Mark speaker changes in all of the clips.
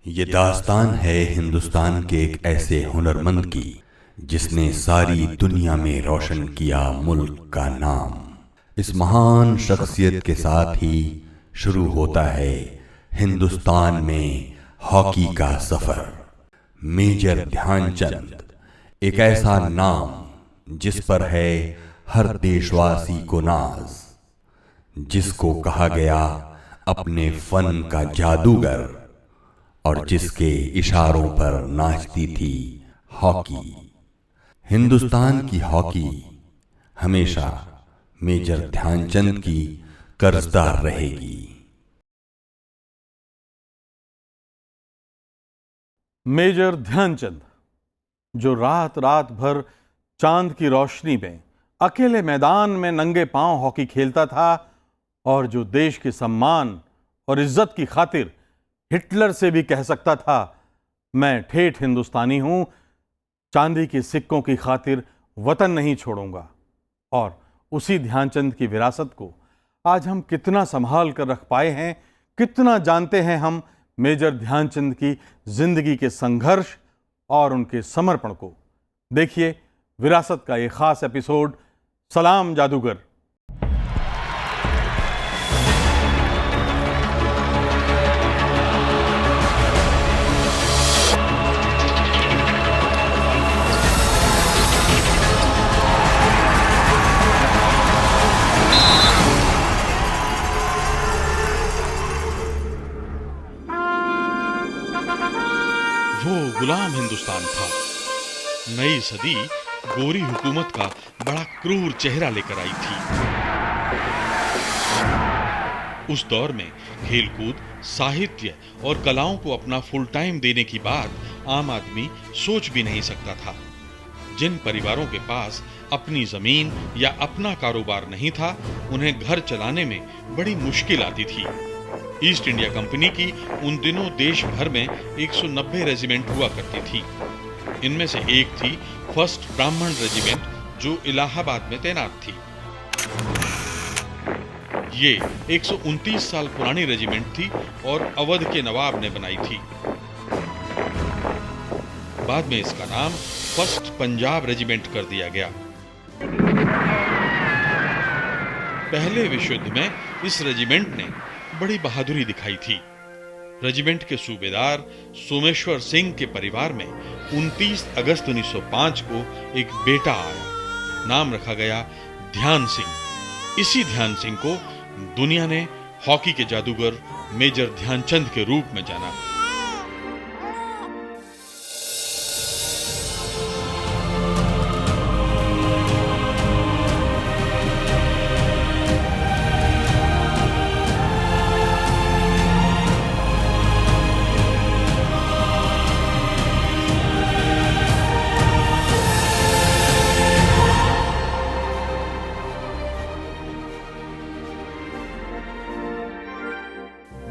Speaker 1: ये दास्तान है हिंदुस्तान के एक ऐसे हुनरमंद की जिसने सारी दुनिया में रोशन किया मुल्क का नाम। इस महान शख्सियत के साथ ही शुरू होता है हिंदुस्तान में हॉकी का सफर। मेजर ध्यानचंद एक ऐसा नाम जिस पर है हर देशवासी को नाज, जिसको कहा गया अपने फन का जादूगर और जिसके इशारों पर नाचती थी हॉकी। हिंदुस्तान की हॉकी हमेशा मेजर ध्यानचंद की कर्जदार रहेगी।
Speaker 2: मेजर ध्यानचंद, जो रात रात भर चांद की रोशनी में अकेले मैदान में नंगे पांव हॉकी खेलता था और जो देश के सम्मान और इज्जत की खातिर हिटलर से भी कह सकता था, मैं ठेठ हिंदुस्तानी हूं, चांदी के सिक्कों की खातिर वतन नहीं छोड़ूंगा। और उसी ध्यानचंद की विरासत को आज हम कितना संभाल कर रख पाए हैं, कितना जानते हैं हम मेजर ध्यानचंद की जिंदगी के संघर्ष और उनके समर्पण को। देखिए विरासत का एक खास एपिसोड, सलाम जादूगर।
Speaker 3: वो गुलाम हिंदुस्तान था। नई सदी गोरी हुकूमत का बड़ा क्रूर चेहरा लेकर आई थी। उस दौर में खेलकूद, साहित्य और कलाओं को अपना फुल टाइम देने की बात आम आदमी सोच भी नहीं सकता था। जिन परिवारों के पास अपनी जमीन या अपना कारोबार नहीं था, उन्हें घर चलाने में बड़ी मुश्किल आती थी। ईस्ट इंडिया कंपनी की उन दिनों देश भर में 190 रेजिमेंट हुआ करती थी। इनमें से एक थी फर्स्ट ब्राह्मण रेजिमेंट, जो इलाहाबाद में तैनात थी। ये 129 साल पुरानी रेजिमेंट थी और अवध के नवाब ने बनाई थी। बाद में इसका नाम फर्स्ट पंजाब रेजिमेंट कर दिया गया। पहले विश्व युद्ध में इस रेजिमेंट ने बड़ी बहादुरी दिखाई थी। रेजिमेंट के सूबेदार सोमेश्वर सिंह के परिवार में 29 अगस्त 1905 को एक बेटा आया। नाम रखा गया ध्यान सिंह। इसी ध्यान सिंह को दुनिया ने हॉकी के जादूगर मेजर ध्यानचंद के रूप में जाना।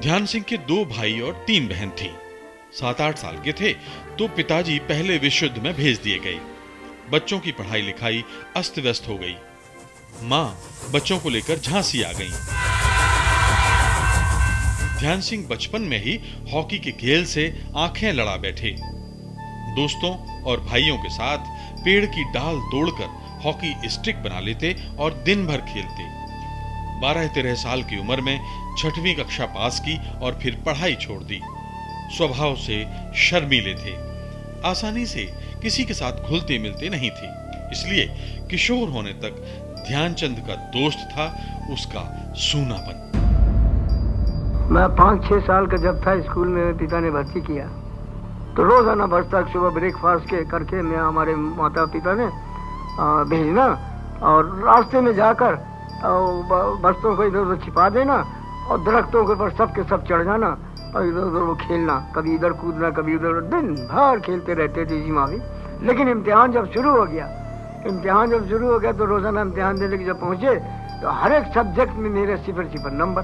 Speaker 3: ध्यान सिंह के 2 भाई और 3 बहन थी। 7-8 साल के थे तो पिताजी पहले विश्व युद्ध में भेज दिए गए। बच्चों की पढ़ाई लिखाई अस्त व्यस्त हो गई। मां बच्चों को लेकर झांसी आ गई। ध्यान सिंह बचपन में ही हॉकी के खेल से आंखें लड़ा बैठे। दोस्तों और भाइयों के साथ पेड़ की डाल तोड़कर हॉकी स्टिक बना लेते और दिन भर खेलते। 12-13 साल की उम्र में 6वीं कक्षा पास की और फिर पढ़ाई छोड़ दी। स्वभाव से शर्मीले थे। आसानी से किसी के साथ घुलते मिलते नहीं थे। इसलिए किशोर होने तक ध्यानचंद का दोस्त था उसका सूनापन।
Speaker 4: मैं 5-6 साल का जब था, स्कूल में पिता ने भर्ती किया तो रोजाना बस तक सुबह ब्रेकफास्ट के करके मैं हमारे माता पिता ने भेजना और रास्ते में जाकर बस्तों को इधर उधर छिपा देना और दरख्तों के ऊपर सब के सब चढ़ जाना और इधर उधर वो खेलना, कभी इधर कूदना कभी उधर, दिन भर खेलते रहते थे जी माँ भी। लेकिन इम्तिहान जब शुरू हो गया तो रोजाना इम्तिहान देने के जब पहुंचे तो हर एक सब्जेक्ट में मेरे 0 नंबर।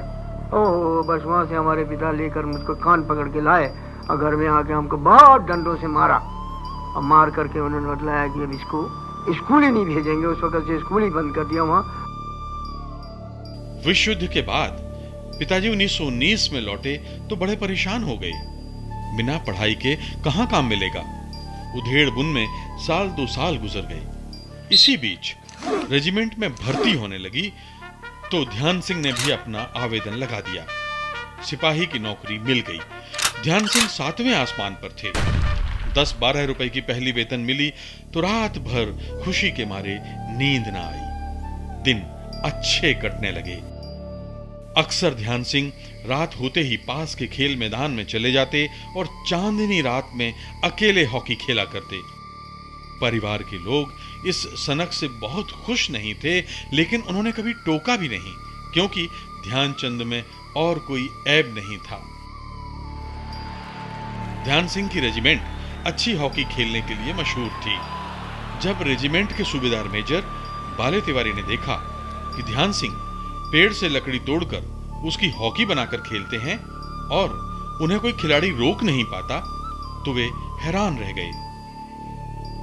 Speaker 4: ओह, बस वहाँ से हमारे पिता लेकर मुझको कान पकड़ के लाए और घर में आके हमको बहुत डंडों से मारा और मार करके उन्होंने बतलाया कि अब इसको स्कूल ही नहीं भेजेंगे। उस वक्त से स्कूल ही बंद कर दिया वहाँ।
Speaker 3: विश्व युद्ध के बाद पिताजी 1919 में लौटे तो बड़े परेशान हो गए। बिना पढ़ाई के कहां काम मिलेगा। उधेड़ बुन में साल 2 साल गुजर गए। इसी बीच रेजिमेंट में भर्ती होने लगी तो ध्यान सिंह ने भी अपना आवेदन लगा दिया। सिपाही की नौकरी मिल गई। ध्यान सिंह 7वें आसमान पर थे। 10-12 रुपए की पहली वेतन मिली तो रात भर खुशी के मारे नींद ना आई। दिन अच्छे कटने लगे। अक्सर ध्यान सिंह रात होते ही पास के खेल मैदान में चले जाते और चांदनी रात में अकेले हॉकी खेला करते। परिवार के लोग इस सनक से बहुत खुश नहीं थे, लेकिन उन्होंने कभी टोका भी नहीं, क्योंकि ध्यानचंद में और कोई ऐब नहीं था। ध्यान सिंह की रेजिमेंट अच्छी हॉकी खेलने के लिए मशहूर थी। जब रेजिमेंट के सूबेदार मेजर बाले तिवारी ने देखा कि ध्यान सिंह पेड़ से लकड़ी तोड़कर उसकी हॉकी बनाकर खेलते हैं और उन्हें कोई खिलाड़ी रोक नहीं पाता, तो वे हैरान रह गए।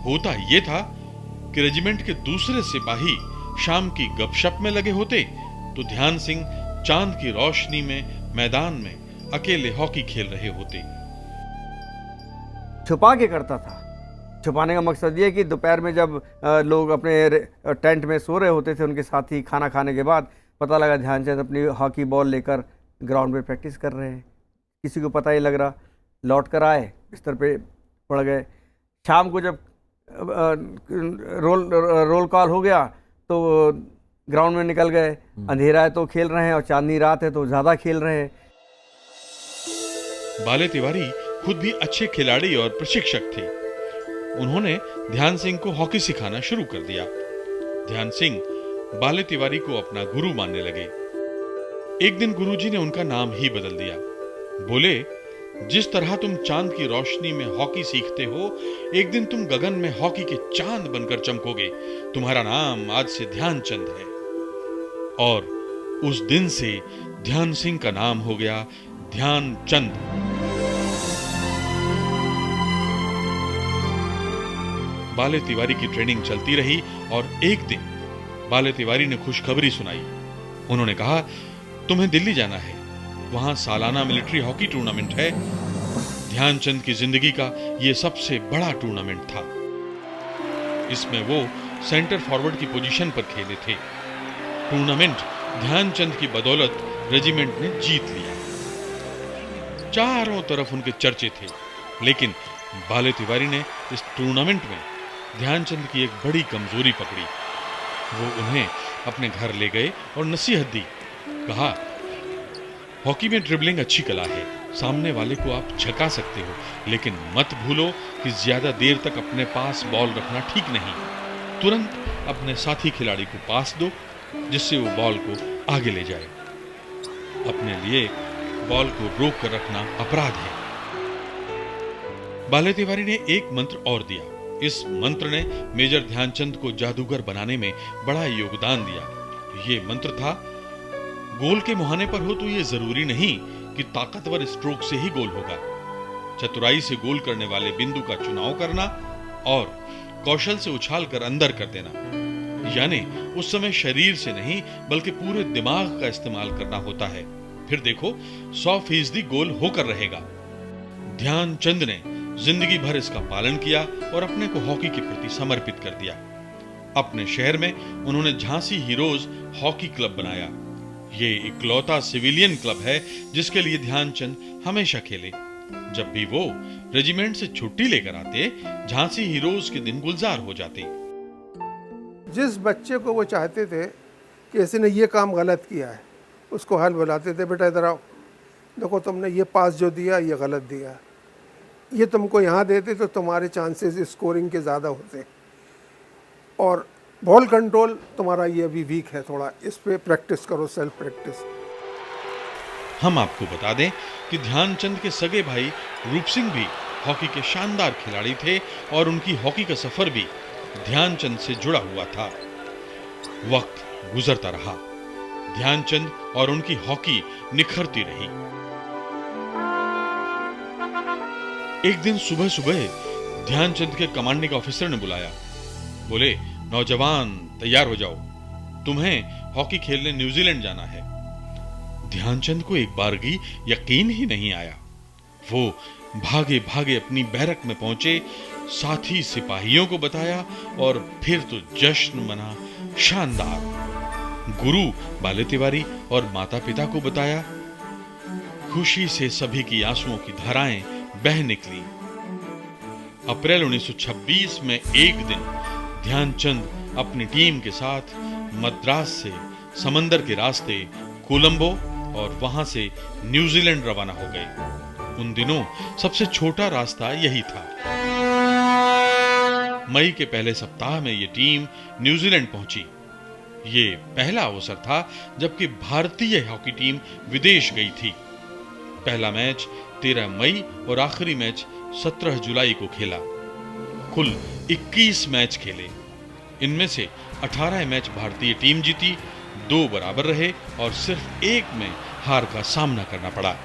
Speaker 3: होता यह था कि रेजिमेंट के दूसरे सिपाही शाम की गपशप में लगे होते तो ध्यान सिंह चांद की रोशनी में मैदान में अकेले हॉकी खेल रहे होते।
Speaker 5: छुपा के करता था। छुपाने का मकसद ये कि दोपहर में जब लोग अपने टेंट में सो रहे होते थे, उनके साथ ही खाना खाने के बाद पता लगा ध्यानचंद अपनी हॉकी बॉल लेकर ग्राउंड पे प्रैक्टिस कर रहे हैं। किसी को पता ही लग रहा। लौट कर आए, बिस्तर पे पड़ गए। शाम को जब रोल कॉल हो गया तो ग्राउंड में निकल गए। अंधेरा है तो खेल रहे हैं और चांदनी रात है तो ज़्यादा खेल रहे हैं।
Speaker 3: बाले तिवारी खुद भी अच्छे खिलाड़ी और प्रशिक्षक थे। उन्होंने ध्यान सिंह को हॉकी सिखाना शुरू कर दिया। ध्यान सिंह बाले तिवारी को अपना गुरु मानने लगे। एक दिन गुरुजी ने उनका नाम ही बदल दिया। बोले, जिस तरह तुम चांद की रोशनी में हॉकी सीखते हो, एक दिन तुम गगन में हॉकी के चांद बनकर चमकोगे। तुम्हारा नाम आज से ध्यानचंद है। और उस दिन से ध्यान सिंह का नाम हो गया ध्यानचंद। बाले तिवारी की ट्रेनिंग चलती रही और एक दिन बाले तिवारी ने खुशखबरी सुनाई। उन्होंने कहा, तुम्हें दिल्ली जाना है, वहां सालाना मिलिट्री हॉकी टूर्नामेंट है। ध्यानचंद की जिंदगी का यह सबसे बड़ा टूर्नामेंट था। इसमें वो सेंटर फॉरवर्ड की पोजीशन पर खेले थे। टूर्नामेंट ध्यानचंद की बदौलत रेजिमेंट ने जीत लिया। चारों तरफ उनके चर्चे थे, लेकिन बाले तिवारी ने इस टूर्नामेंट में ध्यानचंद की एक बड़ी कमजोरी पकड़ी। वो उन्हें अपने घर ले गए और नसीहत दी। कहा, हॉकी में ड्रिबलिंग अच्छी कला है, सामने वाले को आप झका सकते हो, लेकिन मत भूलो कि ज्यादा देर तक अपने पास बॉल रखना ठीक नहीं। तुरंत अपने साथी खिलाड़ी को पास दो, जिससे वो बॉल को आगे ले जाए। अपने लिए बॉल को रोक कर रखना अपराध है। बाले तिवारी ने एक मंत्र और दिया। इस मंत्र ने मेजर ध्यानचंद को जादूगर बनाने में बड़ा योगदान दिया। ये मंत्र था, गोल के मुहाने पर हो तो ये जरूरी नहीं कि ताकतवर स्ट्रोक से ही गोल होगा। चतुराई से गोल करने वाले बिंदु का चुनाव करना और कौशल से उछाल कर अंदर कर देना। यानी उस समय शरीर से नहीं बल्कि पूरे दिमाग का इस्तेमाल करना होता है। फिर देखो 100% गोल होकर रहेगा। ध्यानचंद ने जिंदगी भर इसका पालन किया और अपने को हॉकी के प्रति समर्पित कर दिया। अपने शहर में उन्होंने झांसी हीरोज हॉकी क्लब बनाया। ये इकलौता सिविलियन क्लब है जिसके लिए ध्यानचंद हमेशा खेले। जब भी वो रेजिमेंट से छुट्टी लेकर आते, झांसी हीरोज के दिन गुलजार हो जाते।
Speaker 6: जिस बच्चे को वो चाहते थे कि किसी ने ये काम गलत किया है, उसको हाल बुलाते थे, बेटा इधर आओ, देखो तुमने ये पास जो दिया ये गलत दिया, ये तुमको यहाँ देते तो तुम्हारे चांसेस स्कोरिंग के ज़्यादा होते, और बॉल कंट्रोल तुम्हारा ये अभी वीक है, थोड़ा इस पे प्रैक्टिस करो, सेल्फ प्रैक्टिस।
Speaker 3: हम आपको बता दें कि ध्यानचंद के सगे भाई रूप सिंह भी हॉकी के शानदार खिलाड़ी थे और उनकी हॉकी का सफर भी ध्यानचंद से जुड़ा हुआ था। वक्त गुजरता रहा, ध्यानचंद और उनकी हॉकी निखरती रही। एक दिन सुबह सुबह ध्यानचंद के कमांडिंग ऑफिसर ने बुलाया। बोले, नौजवान तैयार हो जाओ, तुम्हें हॉकी खेलने न्यूजीलैंड जाना है। ध्यानचंद को एक बार भी यकीन ही नहीं आया। वो भागे भागे अपनी बैरक में पहुंचे, साथी सिपाहियों को बताया और फिर तो जश्न मना शानदार। गुरु बाले तिवारी और माता पिता को बताया। खुशी से सभी की आंसुओं की धाराएं बह निकली। अप्रैल 1926 में एक दिन ध्यानचंद अपनी टीम के साथ मद्रास से समंदर के रास्ते कोलंबो और वहां से न्यूजीलैंड रवाना हो गए। उन दिनों सबसे छोटा रास्ता यही था। मई के पहले सप्ताह में यह टीम न्यूजीलैंड पहुंची। ये पहला अवसर था जबकि भारतीय हॉकी टीम विदेश गई थी। पहला मैच 13 मई और आखिरी मैच 17 जुलाई को खेला। कुल 21 मैच खेले। इनमें से 18 मैच भारतीय टीम जीती, 2 बराबर रहे और सिर्फ एक में हार का सामना करना पड़ा।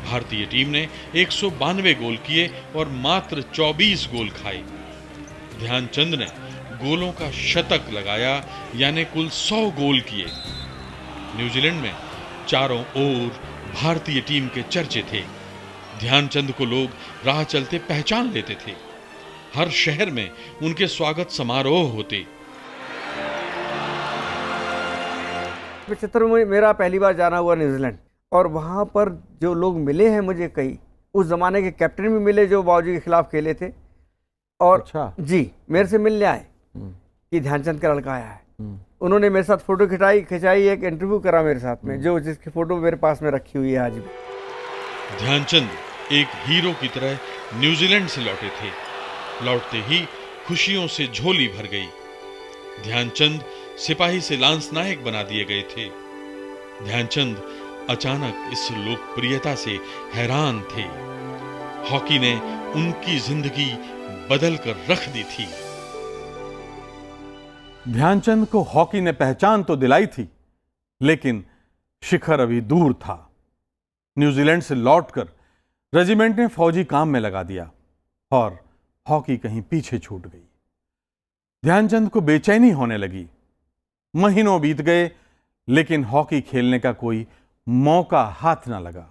Speaker 3: भारतीय टीम ने 192 गोल किए और मात्र 24 गोल खाए। ध्यानचंद ने गोलों का शतक लगाया, यानी कुल 100 गोल किए। न्यूजीलैंड में चारों ओर भारतीय टीम के चर्चे थे। ध्यानचंद को लोग राह चलते पहचान लेते थे। हर शहर में उनके स्वागत समारोह होते।
Speaker 5: 75 में मेरा पहली बार जाना हुआ न्यूजीलैंड, और वहाँ पर जो लोग मिले हैं मुझे, कई उस जमाने के कैप्टन भी मिले जो बाबूजी के खिलाफ खेले थे। और
Speaker 2: अच्छा।
Speaker 5: जी मेरे से मिलने आए कि ध्यानचंद का लड़का आया है। उन्होंने मेरे साथ फोटो खिंचाई, एक इंटरव्यू करा मेरे साथ में, जो जिसकी फोटो मेरे पास में रखी हुई है आज भी।
Speaker 3: ध्यानचंद एक हीरो की तरह न्यूजीलैंड से लौटे थे। लौटते ही खुशियों से झोली भर गई। ध्यानचंद सिपाही से लांस नायक बना दिए गए थे। ध्यानचंद अचानक इस लोकप्रियता से हैरान थे। हॉकी ने उनकी जिंदगी बदल कर रख दी थी।
Speaker 2: ध्यानचंद को हॉकी ने पहचान तो दिलाई थी, लेकिन शिखर अभी दूर था। न्यूजीलैंड से लौटकर रेजिमेंट ने फौजी काम में लगा दिया और हॉकी कहीं पीछे छूट गई। ध्यानचंद को बेचैनी होने लगी। महीनों बीत गए, लेकिन हॉकी खेलने का कोई मौका हाथ ना लगा।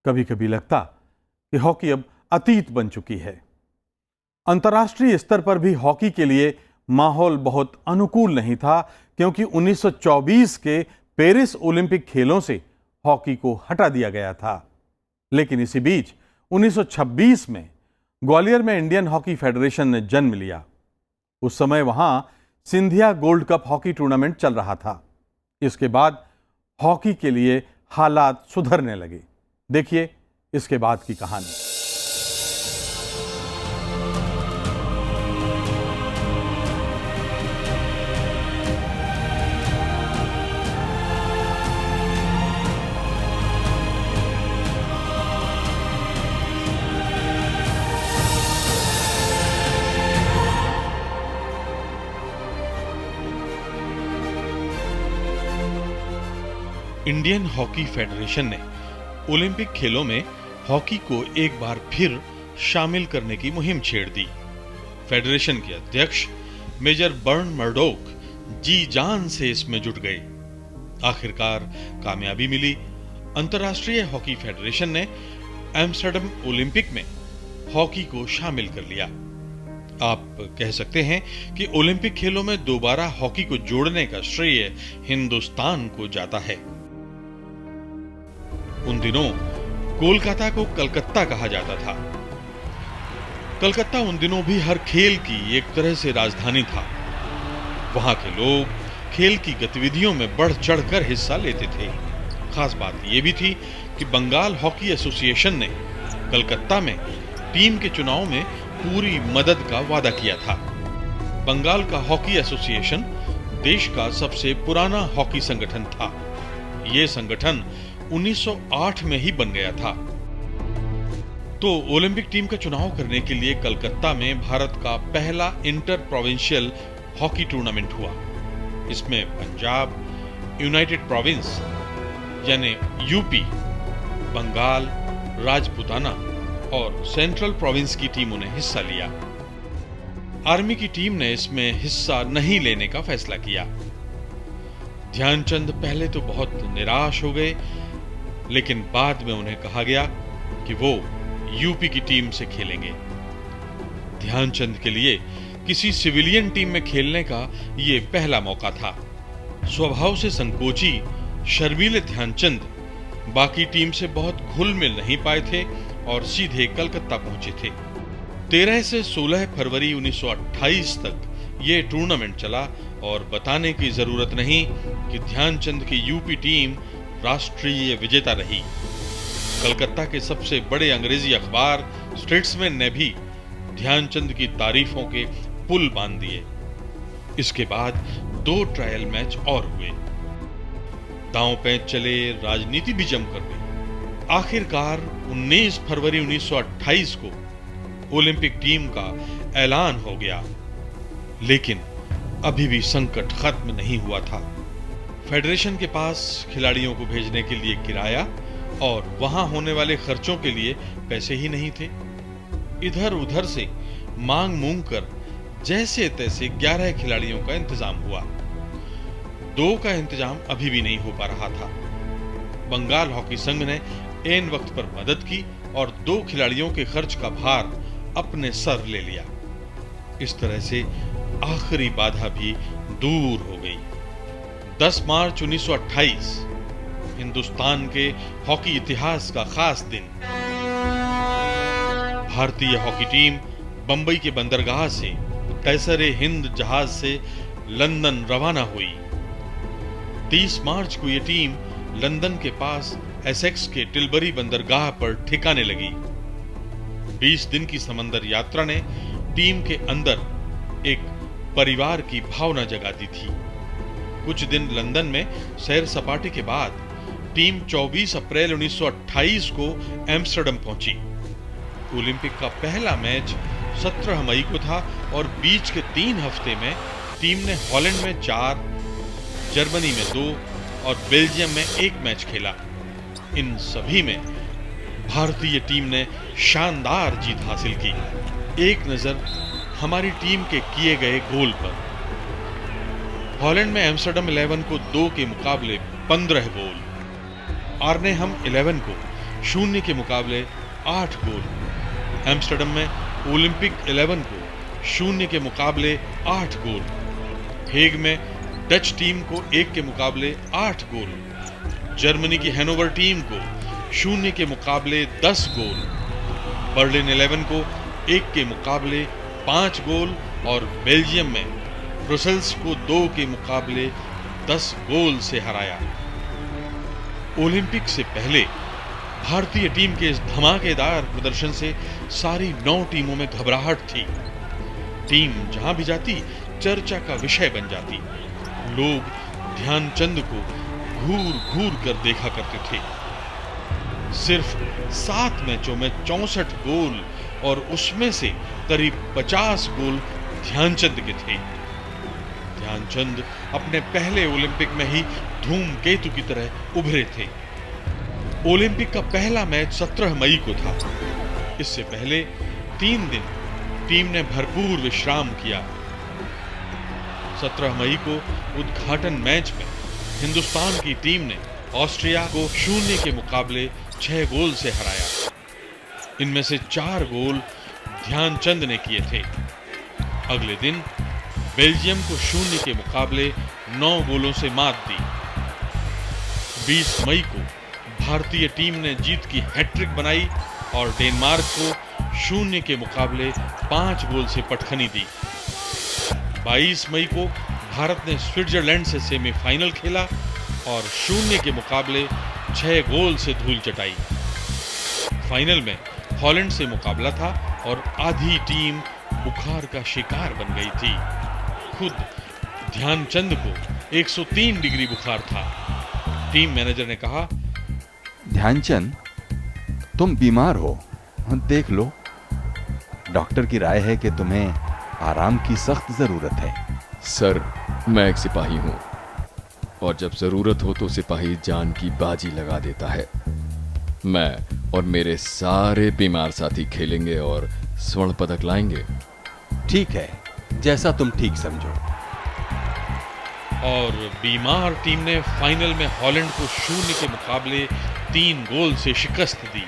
Speaker 2: कभी कभी लगता कि हॉकी अब अतीत बन चुकी है। अंतर्राष्ट्रीय स्तर पर भी हॉकी के लिए माहौल बहुत अनुकूल नहीं था, क्योंकि 1924 के पेरिस ओलंपिक खेलों से हॉकी को हटा दिया गया था। लेकिन इसी बीच 1926 में ग्वालियर में इंडियन हॉकी फेडरेशन ने जन्म लिया। उस समय वहां Scindia gold cup hockey tournament चल रहा था। इसके बाद हॉकी के लिए हालात सुधरने लगे। देखिए इसके बाद की कहानी।
Speaker 3: इंडियन हॉकी फेडरेशन ने ओलंपिक खेलों में हॉकी को एक बार फिर शामिल करने की मुहिम छेड़ दी। फेडरेशन के अध्यक्ष मेजर बर्न मर्डोक जी जान से इसमें जुट गए। आखिरकार कामयाबी मिली। अंतर्राष्ट्रीय हॉकी फेडरेशन ने एम्स्टर्डम ओलंपिक में हॉकी को शामिल कर लिया। आप कह सकते हैं कि ओलंपिक खेलों में दोबारा हॉकी को जोड़ने का श्रेय हिंदुस्तान को जाता है। उन दिनों कोलकाता को कलकत्ता कहा जाता था। कलकत्ता उन दिनों भी हर खेल की एक तरह से राजधानी था। वहां के लोग खेल की गतिविधियों में बढ़ चढ़कर हिस्सा लेते थे। खास बात यह भी थी कि बंगाल हॉकी एसोसिएशन ने कलकत्ता में टीम के चुनाव में पूरी मदद का वादा किया था। बंगाल का हॉकी एसोसिएशन देश का सबसे पुराना हॉकी संगठन था। यह संगठन 1908 में ही बन गया था। तो ओलंपिक टीम का चुनाव करने के लिए कलकत्ता में भारत का पहला इंटर प्रोविंशियल हॉकी टूर्नामेंट हुआ। इसमें पंजाब, यूनाइटेड प्रोविंस यानी यूपी, बंगाल, राजपुताना और सेंट्रल प्रोविंस की टीमों ने हिस्सा लिया। आर्मी की टीम ने इसमें हिस्सा नहीं लेने का फैसला किया। ध्यानचंद पहले तो बहुत निराश हो गए, लेकिन बाद में उन्हें कहा गया कि वो यूपी की टीम से खेलेंगे। ध्यानचंद के लिए किसी सिविलियन टीम में खेलने का यह पहला मौका था। स्वभाव से संकोची शर्मीले ध्यानचंद बाकी टीम से बहुत घुल मिल नहीं पाए थे और सीधे कलकत्ता पहुंचे थे। 13 से 16 फरवरी 1928 तक ये टूर्नामेंट चला और बताने की जरूरत नहीं कि ध्यानचंद की यूपी टीम राष्ट्रीय विजेता रही। कलकत्ता के सबसे बड़े अंग्रेजी अखबार स्टेट्समैन ने भी ध्यानचंद की तारीफों के पुल बांध दिए। इसके बाद 2 ट्रायल मैच और हुए। दांव पैंच चले, राजनीति भी जमकर हुई। आखिरकार 19 फरवरी 1928 को ओलंपिक टीम का ऐलान हो गया, लेकिन अभी भी संकट खत्म नहीं हुआ था। फेडरेशन के पास खिलाड़ियों को भेजने के लिए किराया और वहां होने वाले खर्चों के लिए पैसे ही नहीं थे। इधर उधर से मांग मूंग कर जैसे तैसे 11 खिलाड़ियों का इंतजाम हुआ। 2 का इंतजाम अभी भी नहीं हो पा रहा था। बंगाल हॉकी संघ ने ऐन वक्त पर मदद की और 2 खिलाड़ियों के खर्च का भार अपने सर ले लिया। इस तरह से आखिरी बाधा भी दूर हो गई। 10 मार्च 1928 हिंदुस्तान के हॉकी इतिहास का खास दिन। भारतीय हॉकी टीम बंबई के बंदरगाह से कैसरे हिंद जहाज से लंदन रवाना हुई। 30 मार्च को यह टीम लंदन के पास एसेक्स के टिलबरी बंदरगाह पर ठिकाने लगी। 20 दिन की समंदर यात्रा ने टीम के अंदर एक परिवार की भावना जगा दी थी। कुछ दिन लंदन में सैर सपाटे के बाद टीम 24 अप्रैल 1928 को एम्स्टर्डम पहुंची। ओलंपिक का पहला मैच 17 मई को था और बीच के 3 हफ्ते में टीम ने हॉलैंड में 4, जर्मनी में 2 और बेल्जियम में 1 मैच खेला। इन सभी में भारतीय टीम ने शानदार जीत हासिल की। एक नजर हमारी टीम के किए गए गोल पर। हॉलैंड में एम्स्टर्डम 11 को 2 के मुकाबले 15 गोल, आर्नेहम 11 को 0 के मुकाबले 8 गोल, एम्स्टर्डम में ओलंपिक 11 को 0 के मुकाबले 8 गोल, हेग में डच टीम को 1 के मुकाबले 8 गोल, जर्मनी की हैनोवर टीम को 0 के मुकाबले 10 गोल, बर्लिन 11 को 1 के मुकाबले 5 गोल और बेल्जियम में ब्रुसेल्स को 2 के मुकाबले 10 गोल से हराया। ओलंपिक से पहले भारतीय टीम के इस धमाकेदार प्रदर्शन से सारी 9 टीमों में घबराहट थी। टीम जहां भी जाती चर्चा का विषय बन जाती। लोग ध्यानचंद को घूर घूर कर देखा करते थे। सिर्फ 7 मैचों में 64 गोल और उसमें से करीब 50 गोल ध्यानचंद के थे। ध्यानचंद अपने पहले ओलंपिक में ही धूमकेतु की तरह उभरे थे। ओलंपिक का पहला मैच 17 मई को था। इससे पहले 3 दिन टीम ने भरपूर विश्राम किया। 17 मई को उद्घाटन मैच में हिंदुस्तान की टीम ने ऑस्ट्रिया को 0 के मुकाबले 6 गोल से हराया। इनमें से 4 गोल ध्यानचंद ने किए थे। अगले दिन बेल्जियम को 0 के मुकाबले 9 गोलों से मात दी। 20 मई को भारतीय टीम ने जीत की हैट्रिक बनाई और डेनमार्क को 0 के मुकाबले 5 गोल से पटखनी दी। 22 मई को भारत ने स्विट्जरलैंड से सेमीफाइनल खेला और 0 के मुकाबले 6 गोल से धूल चटाई। फाइनल में हॉलैंड से मुकाबला था और आधी टीम बुखार का शिकार बन गई थी। खुद ध्यानचंद को 103 डिग्री बुखार था। टीम मैनेजर ने कहा,
Speaker 1: ध्यानचंद, तुम बीमार हो, देख लो। डॉक्टर की राय है कि तुम्हें आराम की सख्त जरूरत है।
Speaker 7: सर, मैं एक सिपाही हूँ और जब जरूरत हो तो सिपाही जान की बाजी लगा देता है। मैं और मेरे सारे बीमार साथी खेलेंगे और स्वर्ण पदक लाएंगे।
Speaker 1: ठीक है, जैसा तुम ठीक समझो।
Speaker 3: और बीमार टीम ने फाइनल में हॉलैंड को 0 के मुकाबले 3 गोल से शिकस्त दी।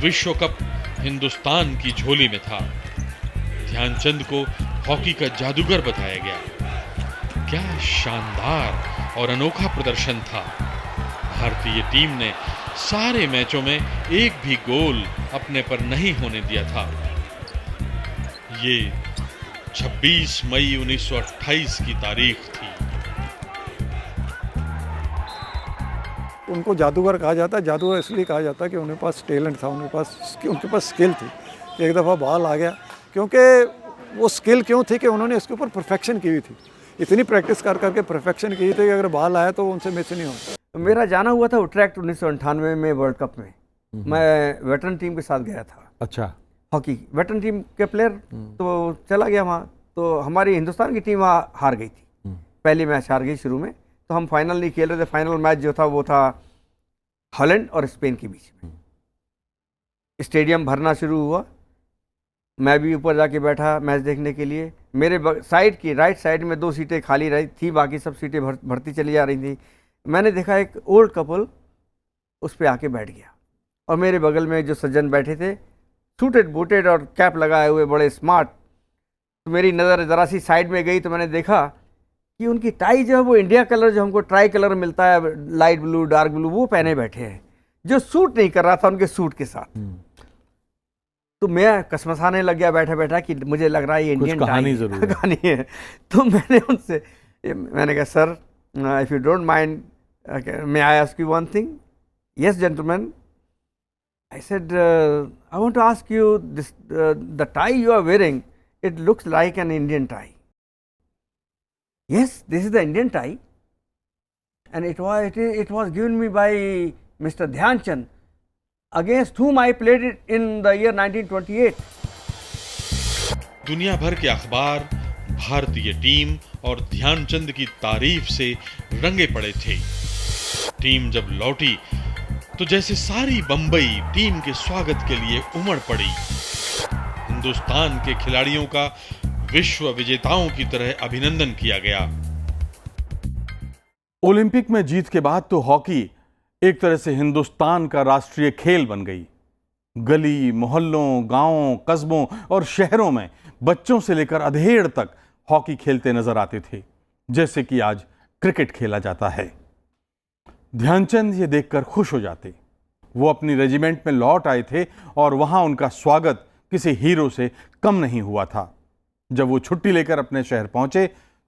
Speaker 3: विश्व कप हिंदुस्तान की झोली में था। ध्यानचंद को हॉकी का जादूगर बताया गया। क्या शानदार और अनोखा प्रदर्शन था। भारतीय टीम ने सारे मैचों में एक भी गोल अपने पर नहीं होने दिया था। ये 26 मई 1928 की तारीख थी।
Speaker 8: उनको जादूगर कहा जाता है। जादूगर इसलिए कहा जाता है कि उनके पास टैलेंट था, उनके पास स्किल थी कि एक दफ़ा बॉल आ गया। क्योंकि वो स्किल क्यों थी कि उन्होंने इसके ऊपर परफेक्शन की हुई थी, इतनी प्रैक्टिस कर करके परफेक्शन की थी कि अगर बॉल आया तो उनसे मिस नहीं होता।
Speaker 5: मेरा जाना हुआ था उट्रेक्ट 1998 में वर्ल्ड कप में। मैं वेटरन टीम के साथ गया था।
Speaker 2: अच्छा,
Speaker 5: हॉकी वेटरन टीम के प्लेयर तो चला गया वहाँ। तो हमारी हिंदुस्तान की टीम वहाँ हार गई थी, पहली मैच हार गई शुरू में। तो हम फाइनल नहीं खेल रहे थे। फाइनल मैच जो था वो था हॉलैंड और स्पेन के बीच में। स्टेडियम भरना शुरू हुआ। मैं भी ऊपर जाके बैठा मैच देखने के लिए। मेरे साइड की राइट साइड में 2 सीटें खाली रही थी, बाकी सब सीटें भरती चली जा रही थी। मैंने देखा एक ओल्ड कपल उस पर आके बैठ गया और मेरे बगल में जो सज्जन बैठे थे, सूटेड बूटेड और कैप लगाए हुए, बड़े स्मार्ट। तो मेरी नज़र ज़रा सी साइड में गई तो मैंने देखा कि उनकी टाई जो है वो इंडिया कलर, जो हमको ट्राई कलर मिलता है, लाइट ब्लू डार्क ब्लू, वो पहने बैठे हैं, जो सूट नहीं कर रहा था उनके सूट के साथ। तो मैं कसमसाने लग गया बैठा बैठा कि मुझे लग रहा है ये इंडियन
Speaker 2: कहानी जरूर है।
Speaker 5: कहानी है। तो मैंने कहा sir, if you don't mind may I ask you one thing? Yes gentleman, I said, I want to ask you this, the tie you are wearing, it looks like an Indian tie. Yes, this is the Indian tie, and it was given me by Mr. Dhyan Chand, against whom I played it in the year 1928.
Speaker 3: दुनिया भर के अखबार भारतीय team और ध्यानचंद की तारीफ से रंगे पड़े थे। टीम जब लौटी तो जैसे सारी बंबई टीम के स्वागत के लिए उमड़ पड़ी। हिंदुस्तान के खिलाड़ियों का विश्व विजेताओं की तरह अभिनंदन किया गया।
Speaker 2: ओलंपिक में जीत के बाद तो हॉकी एक तरह से हिंदुस्तान का राष्ट्रीय खेल बन गई। गली मोहल्लों, गांवों, कस्बों और शहरों में बच्चों से लेकर अधेड़ तक हॉकी खेलते नजर आते थे, जैसे कि आज क्रिकेट खेला जाता है। ध्यानचंद ये देखकर खुश हो जाते। वो अपनी रेजिमेंट में लौट आए थे और वहां उनका स्वागत किसी हीरो से कम नहीं हुआ था। जब वो छुट्टी लेकर अपने शहर पहुंचे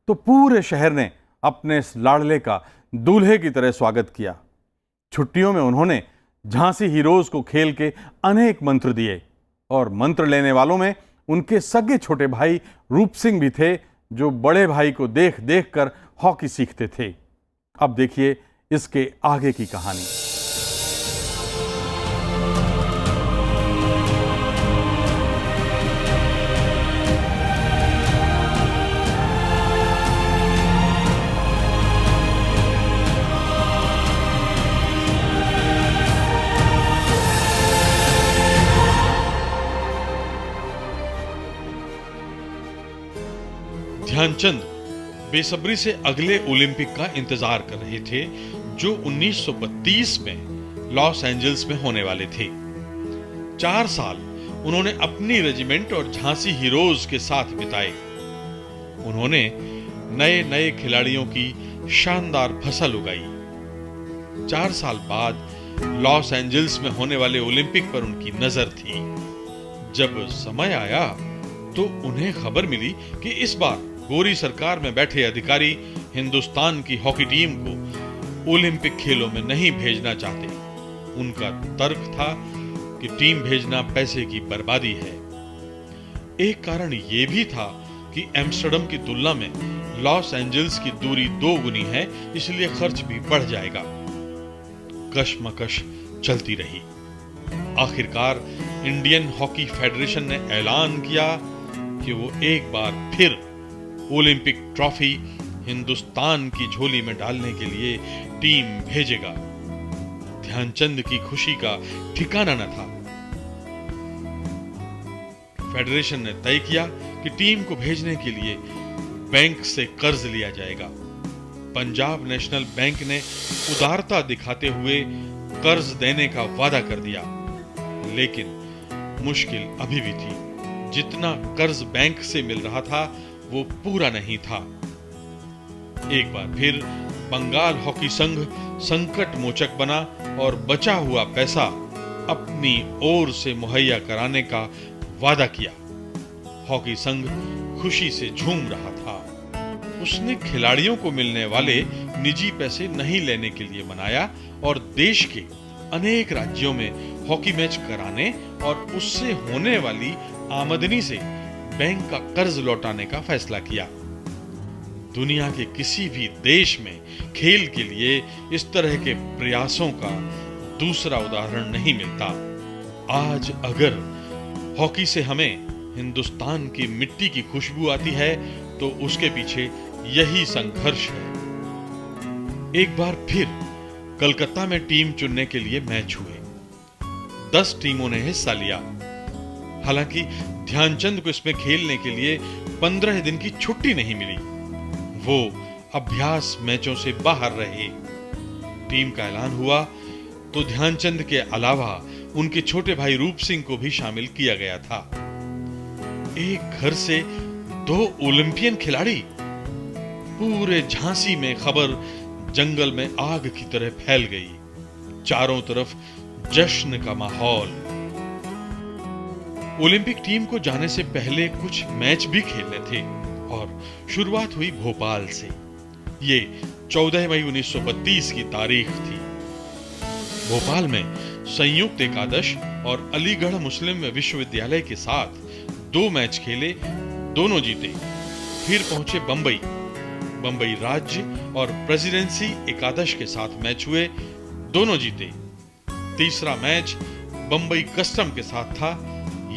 Speaker 2: तो पूरे शहर ने अपने इस लाडले का दूल्हे की तरह स्वागत किया। छुट्टियों में उन्होंने झांसी हीरोज को खेल के अनेक मंत्र दिए और मंत्र लेने वालों में उनके सगे छोटे भाई रूप सिंह भी थे, जो बड़े भाई को देख देख कर हॉकी सीखते थे। अब देखिए इसके आगे की कहानी।
Speaker 3: ध्यानचंद बेसब्री से अगले ओलंपिक का इंतजार कर रहे थे, जो 1932 में लॉस एंजल्स में होने वाले थे। 4 साल उन्होंने अपनी रेजिमेंट और झांसी हीरोज के साथ बिताए। उन्होंने नए नए खिलाड़ियों की शानदार फसल उगाई। 4 साल बाद लॉस एंजल्स में होने वाले ओलंपिक पर उनकी नजर थी। जब समय आया तो उन्हें खबर मिली कि इस बार गोरी सरकार में बैठे अधिकारी हिंदुस्तान की हॉकी टीम को ओलंपिक खेलों में नहीं भेजना चाहते। उनका तर्क था कि टीम भेजना पैसे की बर्बादी है। एक कारण यह भी था कि एम्स्टर्डम की तुलना में लॉस एंजल्स की दूरी 2 गुनी है, इसलिए खर्च भी बढ़ जाएगा। कशमकश चलती रही। आखिरकार इंडियन हॉकी फेडरेशन ने ऐलान किया कि वो एक बार फिर ओलंपिक ट्रॉफी हिंदुस्तान की झोली में डालने के लिए टीम भेजेगा। ध्यानचंद की खुशी का ठिकाना न था। फेडरेशन ने तय किया कि टीम को भेजने के लिए बैंक से कर्ज लिया जाएगा। पंजाब नेशनल बैंक ने उदारता दिखाते हुए कर्ज देने का वादा कर दिया, लेकिन मुश्किल अभी भी थी। जितना कर्ज बैंक से मिल रहा था वो पूरा नहीं था। एक बार फिर बंगाल हॉकी संघ संकट मोचक बना और बचा हुआ पैसा अपनी ओर से मुहैया कराने का वादा किया। हॉकी संघ खुशी से झूम रहा था। उसने खिलाड़ियों को मिलने वाले निजी पैसे नहीं लेने के लिए मनाया और देश के अनेक राज्यों में हॉकी मैच कराने और उससे होने वाली आमदनी से बैंक का कर्ज लौटाने का फैसला किया। दुनिया के किसी भी देश में खेल के लिए इस तरह के प्रयासों का दूसरा उदाहरण नहीं मिलता। आज अगर हॉकी से हमें हिंदुस्तान की मिट्टी की खुशबू आती है तो उसके पीछे यही संघर्ष है। एक बार फिर कलकत्ता में टीम चुनने के लिए मैच हुए। 10 टीमों ने हिस्सा लिया। हालांकि ध्यानचंद को इसमें खेलने के लिए 15 दिन की छुट्टी नहीं मिली। वो अभ्यास मैचों से बाहर रहे। टीम का ऐलान हुआ तो ध्यानचंद के अलावा उनके छोटे भाई रूप सिंह को भी शामिल किया गया था। एक घर से 2 ओलंपियन खिलाड़ी। पूरे झांसी में खबर जंगल में आग की तरह फैल गई। चारों तरफ जश्न का माहौल। ओलंपिक टीम को जाने से पहले कुछ मैच भी खेलने थे और शुरुआत हुई भोपाल से। ये 14 मई 1932 की तारीख थी। भोपाल में संयुक्त एकादश और अलीगढ़ मुस्लिम विश्वविद्यालय के साथ 2 मैच खेले, दोनों जीते। फिर पहुंचे बंबई। बंबई राज्य और प्रेसिडेंसी एकादश के साथ मैच हुए, दोनों जीते। तीसरा मैच बंबई कस्टम के साथ था।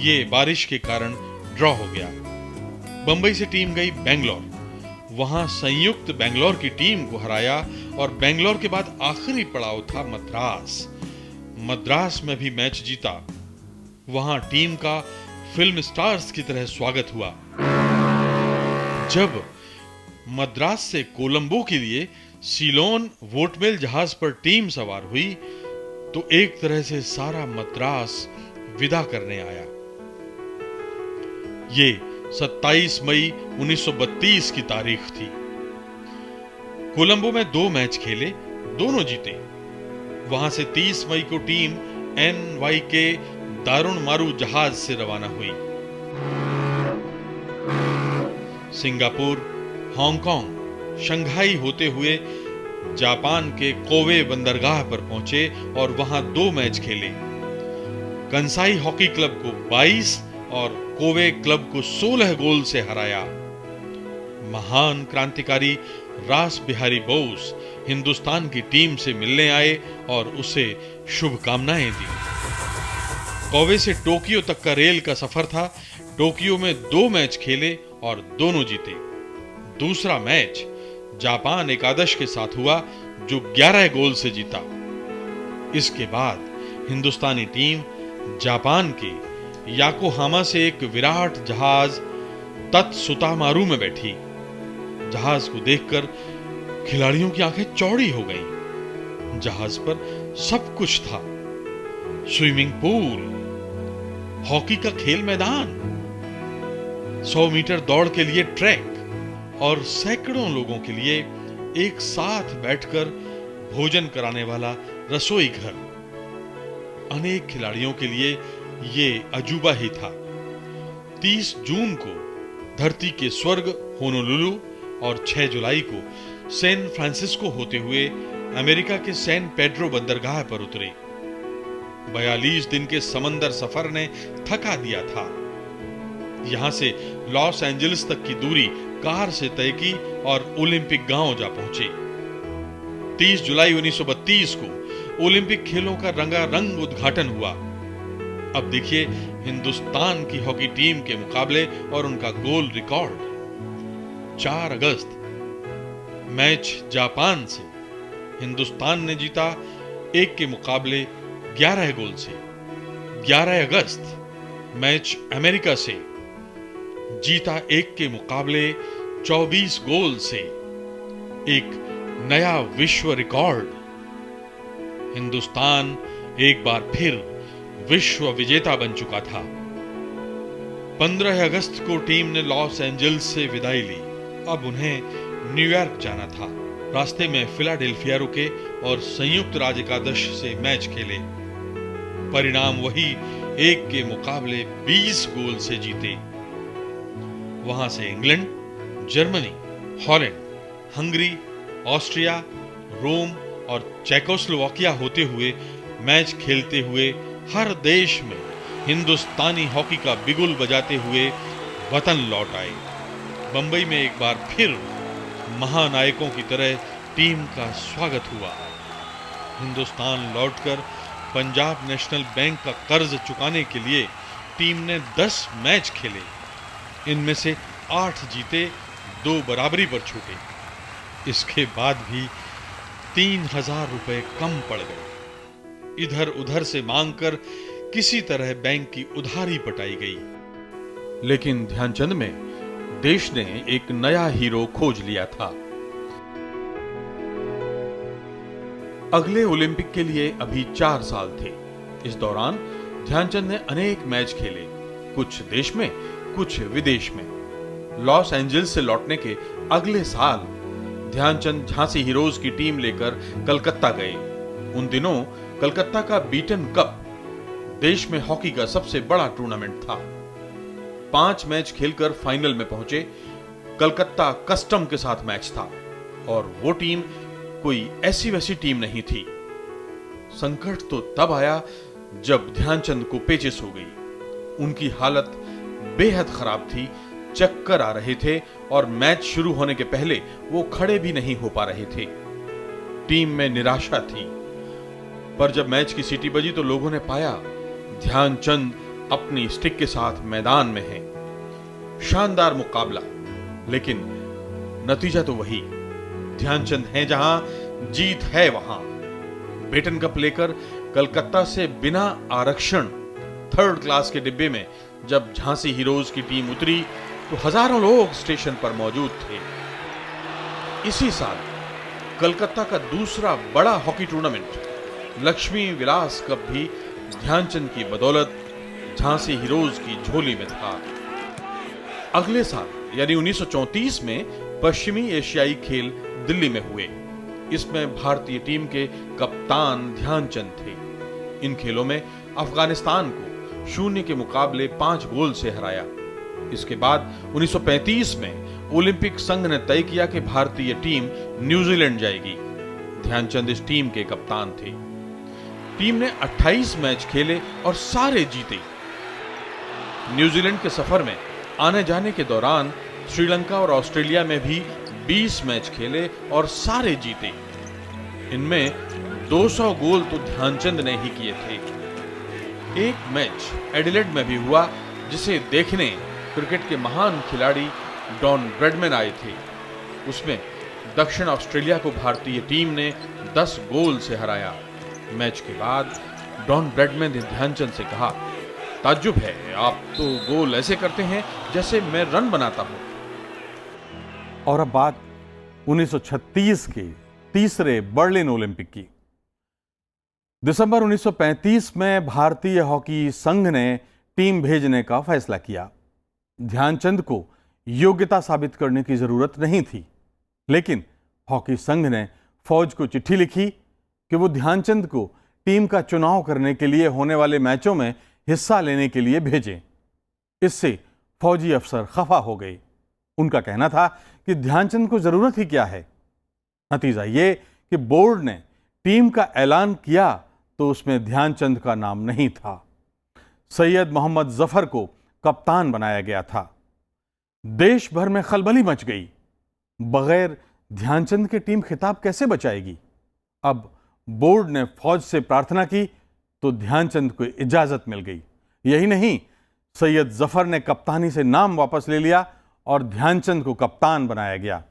Speaker 3: ये बारिश के कारण ड्रॉ हो गया। बंबई से टीम गई बेंगलोर। वहां संयुक्त बेंगलोर की टीम को हराया और बेंगलोर के बाद आखिरी पड़ाव था मद्रास। मद्रास में भी मैच जीता। वहां टीम का फिल्म स्टार्स की तरह स्वागत हुआ। जब मद्रास से कोलंबो के लिए सीलोन वोटमेल जहाज पर टीम सवार हुई तो एक तरह से सारा मद्रास विदा करने आया। ये 27 मई 1932 की तारीख थी। कोलंबो में 2 मैच खेले, दोनों जीते। वहां से 30 मई को टीम NYK दारुण मारू जहाज से रवाना हुई। सिंगापुर, हांगकांग, शंघाई होते हुए जापान के कोवे बंदरगाह पर पहुंचे और वहां 2 मैच खेले। कंसाई हॉकी क्लब को 22 और कोवे क्लब को 16 गोल से हराया। महान क्रांतिकारी रास बिहारी बोस हिंदुस्तान की टीम से मिलने आए और उसे शुभकामनाएं दी। कोवे से टोक्यो तक का रेल का सफर था। टोक्यो में 2 मैच खेले और दोनों जीते। दूसरा मैच जापान एकादश के साथ हुआ जो 11 गोल से जीता। इसके बाद हिंदुस्तानी टीम जापान के याकोहामा से एक विराट जहाज तत्सुतामारू में बैठी। जहाज को देखकर खिलाड़ियों की आंखें चौड़ी हो गईं। जहाज पर सब कुछ था। स्विमिंग पूल, हॉकी का खेल मैदान, 100 मीटर दौड़ के लिए ट्रैक और सैकड़ों लोगों के लिए एक साथ बैठकर भोजन कराने वाला रसोई घर। अनेक खिलाड़ियों के लिए ये अजूबा ही था। 30 जून को धरती के स्वर्ग होनोलुलु और 6 जुलाई को सैन फ्रांसिस्को होते हुए अमेरिका के सैन पेड्रो बंदरगाह पर उतरे। 42 दिन के समंदर सफर ने थका दिया था। यहां से लॉस एंजलिस तक की दूरी कार से तय की और ओलंपिक गांव जा पहुंचे। 30 जुलाई 1932 को ओलंपिक खेलों का रंगारंग उद्घाटन हुआ। अब देखिए हिंदुस्तान की हॉकी टीम के मुकाबले और उनका गोल रिकॉर्ड। 4 अगस्त मैच जापान से हिंदुस्तान ने जीता 1 के मुकाबले 11 गोल से। 11 अगस्त मैच अमेरिका से जीता 1 के मुकाबले 24 गोल से। एक नया विश्व रिकॉर्ड। हिंदुस्तान एक बार फिर विश्व विजेता बन चुका था। 15 अगस्त को टीम ने लॉस एंजल्स से विदाई ली। अब उन्हें न्यूयॉर्क जाना था। रास्ते में फिलाडेल्फिया रुके और संयुक्त राज्य एकादश से मैच खेले। परिणाम वही, 1 के मुकाबले 20 गोल से जीते। वहां से England, Germany, Holland, Hungary, Austria, Rome और चेकोस्लोवाकिया होते हुए मैच खेलते हुए हर देश में हिंदुस्तानी हॉकी का बिगुल बजाते हुए वतन लौट आए। बंबई में एक बार फिर महानायकों की तरह टीम का स्वागत हुआ। हिंदुस्तान लौटकर पंजाब नेशनल बैंक का कर्ज चुकाने के लिए टीम ने 10 मैच खेले। इनमें से 8 जीते, 2 बराबरी पर छूटे। इसके बाद भी 3000 रुपए कम पड़ गए। इधर उधर से मांगकर किसी तरह बैंक की उधारी पटाई गई। लेकिन ध्यानचंद में देश ने एक नया हीरो खोज लिया था। अगले ओलंपिक के लिए अभी 4 साल थे। इस दौरान ध्यानचंद ने अनेक मैच खेले, कुछ देश में, कुछ विदेश में। लॉस एंजल्स से लौटने के अगले साल ध्यानचंद झांसी हीरोज की टीम लेकर कलकत्ता गए। उन दिनों कलकत्ता का बीटन कप देश में हॉकी का सबसे बड़ा टूर्नामेंट था। 5 मैच खेलकर फाइनल में पहुंचे। कलकत्ता कस्टम के साथ मैच था और वो टीम कोई ऐसी वैसी टीम नहीं थी। संकट तो तब आया जब ध्यानचंद को पेचिस हो गई। उनकी हालत बेहद खराब थी, चक्कर आ रहे थे और मैच शुरू होने के पहले वो खड़े भी नहीं हो पा रहे थे। टीम में निराशा थी। पर जब मैच की सीटी बजी तो लोगों ने पाया ध्यानचंद अपनी स्टिक के साथ मैदान में हैं। शानदार मुकाबला, लेकिन नतीजा तो वही। ध्यानचंद हैं जहां, जीत है वहां। बेटन कप लेकर कलकत्ता से बिना आरक्षण 3rd क्लास के डिब्बे में जब झांसी हीरोज की टीम उतरी तो हजारों लोग स्टेशन पर मौजूद थे। इसी साल कलकत्ता का दूसरा बड़ा hockey tournament Lakshmi Vilas cup भी ध्यानचंद की बदौलत झांसी हीरोज की झोली में था। अगले साल यानी 1934 में पश्चिमी एशियाई खेल दिल्ली में हुए। इसमें भारतीय टीम के कप्तान ध्यानचंद थे। इन खेलों में अफगानिस्तान को 0 के मुकाबले 5 गोल से हराया। इसके बाद 1935 में ओलंपिक संघ ने तय किया कि भारतीय टीम न्यूजीलैंड जाएगी। ध्यानचंद इस टीम के कप्तान थे। टीम ने 28 मैच खेले और सारे जीते। न्यूजीलैंड के सफर में आने जाने के दौरान श्रीलंका और ऑस्ट्रेलिया में भी 20 मैच खेले और सारे जीते। इनमें 200 गोल तो ध्यानचंद ने ही किए थे। एक मैच एडिलेड में भी हुआ जिसे देखने क्रिकेट के महान खिलाड़ी डॉन ब्रैडमैन आए थे। उसमें दक्षिण ऑस्ट्रेलिया को भारतीय टीम ने 10 गोल से हराया। मैच के बाद डॉन ब्रैडमैन ने ध्यानचंद से कहा, ताज्जुब है, आप तो गोल ऐसे करते हैं जैसे मैं रन बनाता हूं।
Speaker 2: और अब बात 1936 के तीसरे बर्लिन ओलंपिक की। दिसंबर 1935 में भारतीय हॉकी संघ ने टीम भेजने का फैसला किया। ध्यानचंद को योग्यता साबित करने की जरूरत नहीं थी, लेकिन हॉकी संघ ने फौज को चिट्ठी लिखी कि वो ध्यानचंद को टीम का चुनाव करने के लिए होने वाले मैचों में हिस्सा लेने के लिए भेजें। इससे फौजी अफसर खफा हो गए। उनका कहना था कि ध्यानचंद को जरूरत ही क्या है। नतीजा ये कि बोर्ड ने टीम का ऐलान किया तो उसमें ध्यानचंद का नाम नहीं था। सैयद मोहम्मद जफर को कप्तान बनाया गया था। देश भर में खलबली मच गई। बगैर ध्यानचंद के टीम खिताब कैसे बचाएगी? अब बोर्ड ने फौज से प्रार्थना की तो ध्यानचंद को इजाजत मिल गई। यही नहीं, सैयद जफर ने कप्तानी से नाम वापस ले लिया और ध्यानचंद को कप्तान बनाया गया।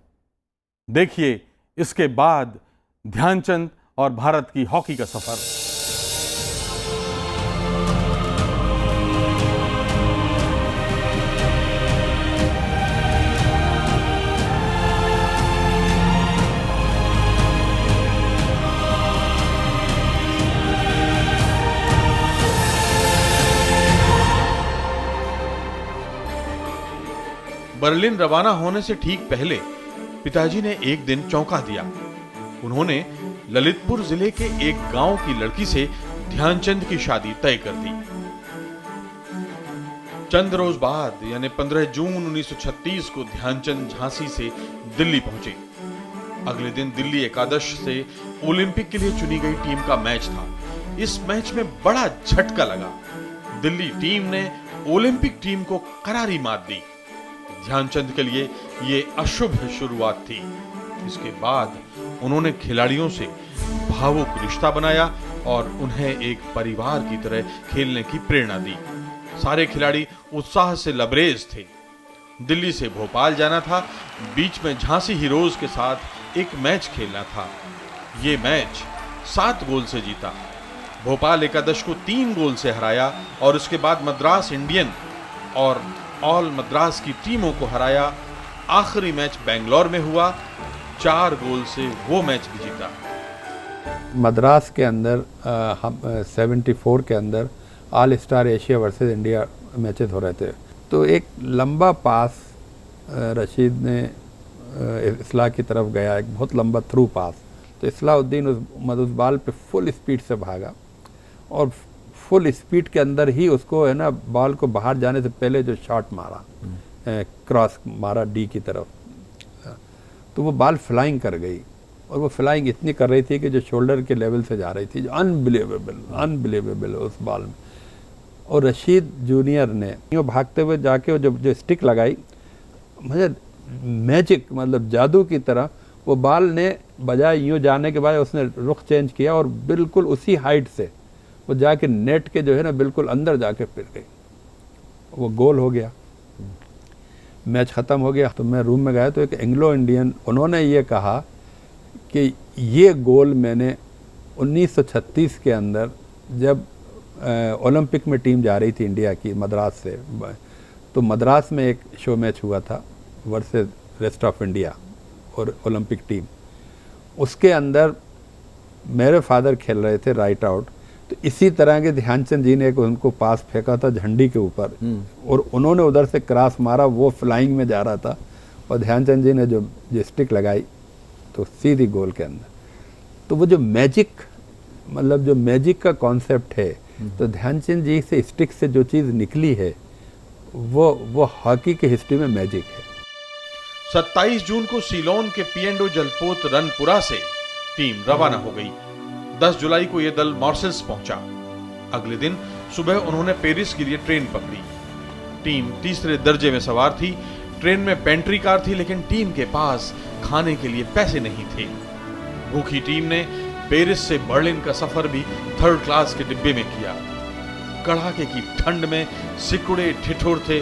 Speaker 2: देखिए इसके बाद ध्यानचंद और भारत की हॉकी का सफर।
Speaker 3: बर्लिन रवाना होने से ठीक पहले पिताजी ने एक दिन चौंका दिया। उन्होंने ललितपुर जिले के एक गांव की लड़की से ध्यानचंद की शादी तय कर दी। चंद रोज बाद यानी 15 जून 1936 को ध्यानचंद झांसी से दिल्ली पहुंचे। अगले दिन दिल्ली एकादश से ओलंपिक के लिए चुनी गई टीम का मैच था। इस मैच में बड़ा झटका लगा। दिल्ली टीम ने ओलंपिक टीम को करारी मात दी। ध्यानचंद के लिए यह अशुभ शुरुआत थी। इसके बाद उन्होंने खिलाड़ियों से भावुक रिश्ता बनाया और उन्हें एक परिवार की तरह खेलने की प्रेरणा दी। सारे खिलाड़ी उत्साह से लबरेज थे। दिल्ली से भोपाल जाना था, बीच में झांसी हीरोज के साथ एक मैच खेलना था। ये मैच 7 गोल से जीता। भोपाल एकादश को 3 गोल से हराया और उसके बाद मद्रास इंडियन और ऑल मद्रास की टीमों को हराया। आखिरी मैच बेंगलोर में हुआ, 4 गोल से वो मैच भी जीता।
Speaker 9: मद्रास के अंदर हम 74 के अंदर all star Asia versus India matches हो रहे थे। तो एक लंबा पास रशीद ने इस्लाह की तरफ गया, एक बहुत लंबा थ्रू पास। तो इस्लाउद्दीन उस बॉल पे फुल स्पीड से भागा और फुल स्पीड के अंदर ही उसको है ना बॉल को बाहर जाने से पहले जो शॉट मारा, क्रॉस मारा डी की तरफ, तो वो बॉल फ्लाइंग कर गई। और वो फ्लाइंग इतनी कर रही थी कि जो शोल्डर के लेवल से जा रही थी, जो अनबिलीवेबल उस बॉल में। और रशीद जूनियर ने यूँ भागते हुए जाके जो स्टिक लगाई, मुझे मैजिक मतलब जादू की तरह वो बॉल ने बजाय यूँ जाने के बाद उसने रुख चेंज किया और बिल्कुल उसी हाइट से वो जाके नेट के जो है ना बिल्कुल अंदर जाके फिर गई। वो गोल हो गया। मैच ख़त्म हो गया तो मैं रूम में गया तो एक एंग्लो इंडियन, उन्होंने ये कहा कि ये गोल मैंने 1936 के अंदर जब ओलंपिक में टीम जा रही थी इंडिया की मद्रास से, तो मद्रास में एक शो मैच हुआ था वर्सेस रेस्ट ऑफ इंडिया और ओलंपिक टीम। उसके अंदर मेरे फादर खेल रहे थे राइट आउट, तो इसी तरह के ध्यानचंद जी ने एक उनको पास फेंका था झंडी के ऊपर और उन्होंने उधर से क्रॉस मारा, वो फ्लाइंग में जा रहा था और ध्यानचंद जी ने जो स्टिक लगाई तो सीधी गोल के अंदर। तो वो जो मैजिक मतलब जो मैजिक का कॉन्सेप्ट है, तो ध्यानचंद जी से स्टिक से जो चीज़ निकली है वो हॉकी की हिस्ट्री में मैजिक है।
Speaker 3: 27 जून को सीलोन के पीएनडो जलपोत रनपुरा से टीम रवाना हो गई। 10 जुलाई को यह दल मॉर्सेल्स पहुंचा। अगले दिन सुबह उन्होंने पेरिस के लिए ट्रेन पकड़ी। टीम तीसरे दर्जे में सवार थी। ट्रेन में पेंट्री कार थी, लेकिन टीम के पास खाने के लिए पैसे नहीं थे। भूखी टीम ने पेरिस से बर्लिन का सफर भी 3rd क्लास के डिब्बे में किया। कड़ाके की ठंड में सिकुड़े ठिठुरते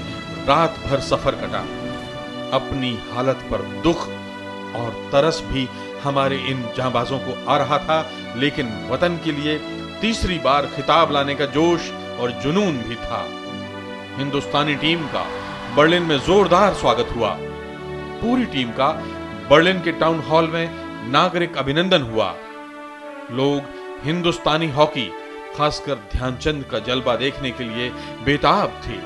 Speaker 3: रात भर सफर कटा। अपनी हालत पर दुख और तरस भी हमारे इन जांबाजों को आ रहा था, लेकिन वतन के लिए तीसरी बार खिताब लाने का जोश और जुनून भी था। हिंदुस्तानी टीम का बर्लिन में जोरदार स्वागत हुआ। पूरी टीम का बर्लिन के टाउन हॉल में नागरिक अभिनंदन हुआ। लोग हिंदुस्तानी हॉकी, खासकर ध्यानचंद का जलवा देखने के लिए बेताब थे।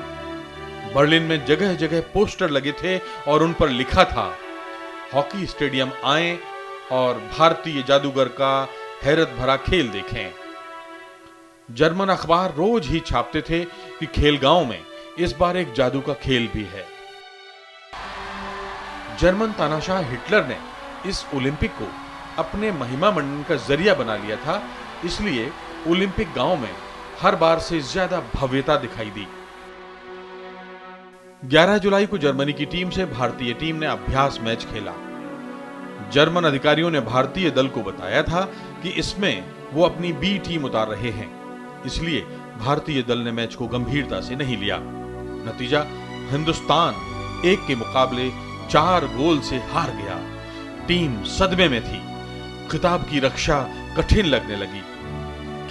Speaker 3: बर्लिन में जगह जगह पोस्टर लगे थे और उन पर लिखा था, हॉकी स्टेडियम आएं और भारतीय जादूगर का हैरत भरा खेल देखें। जर्मन अखबार रोज ही छापते थे कि खेलगांव में इस बार एक जादू का खेल भी है। जर्मन तानाशाह हिटलर ने इस ओलंपिक को अपने महिमा मंडन का जरिया बना लिया था, इसलिए ओलंपिक गांव में हर बार से ज्यादा भव्यता दिखाई दी। 11 जुलाई को जर्मनी की टीम से भारतीय टीम ने अभ्यास मैच खेला। जर्मन अधिकारियों ने भारतीय दल को बताया था कि इसमें वो अपनी बी टीम उतार रहे हैं, इसलिए भारतीय दल ने मैच को गंभीरता से नहीं लिया। नतीजा, हिंदुस्तान 1 के मुकाबले 4 गोल से हार गया। टीम सदमे में थी। खिताब की रक्षा कठिन लगने लगी।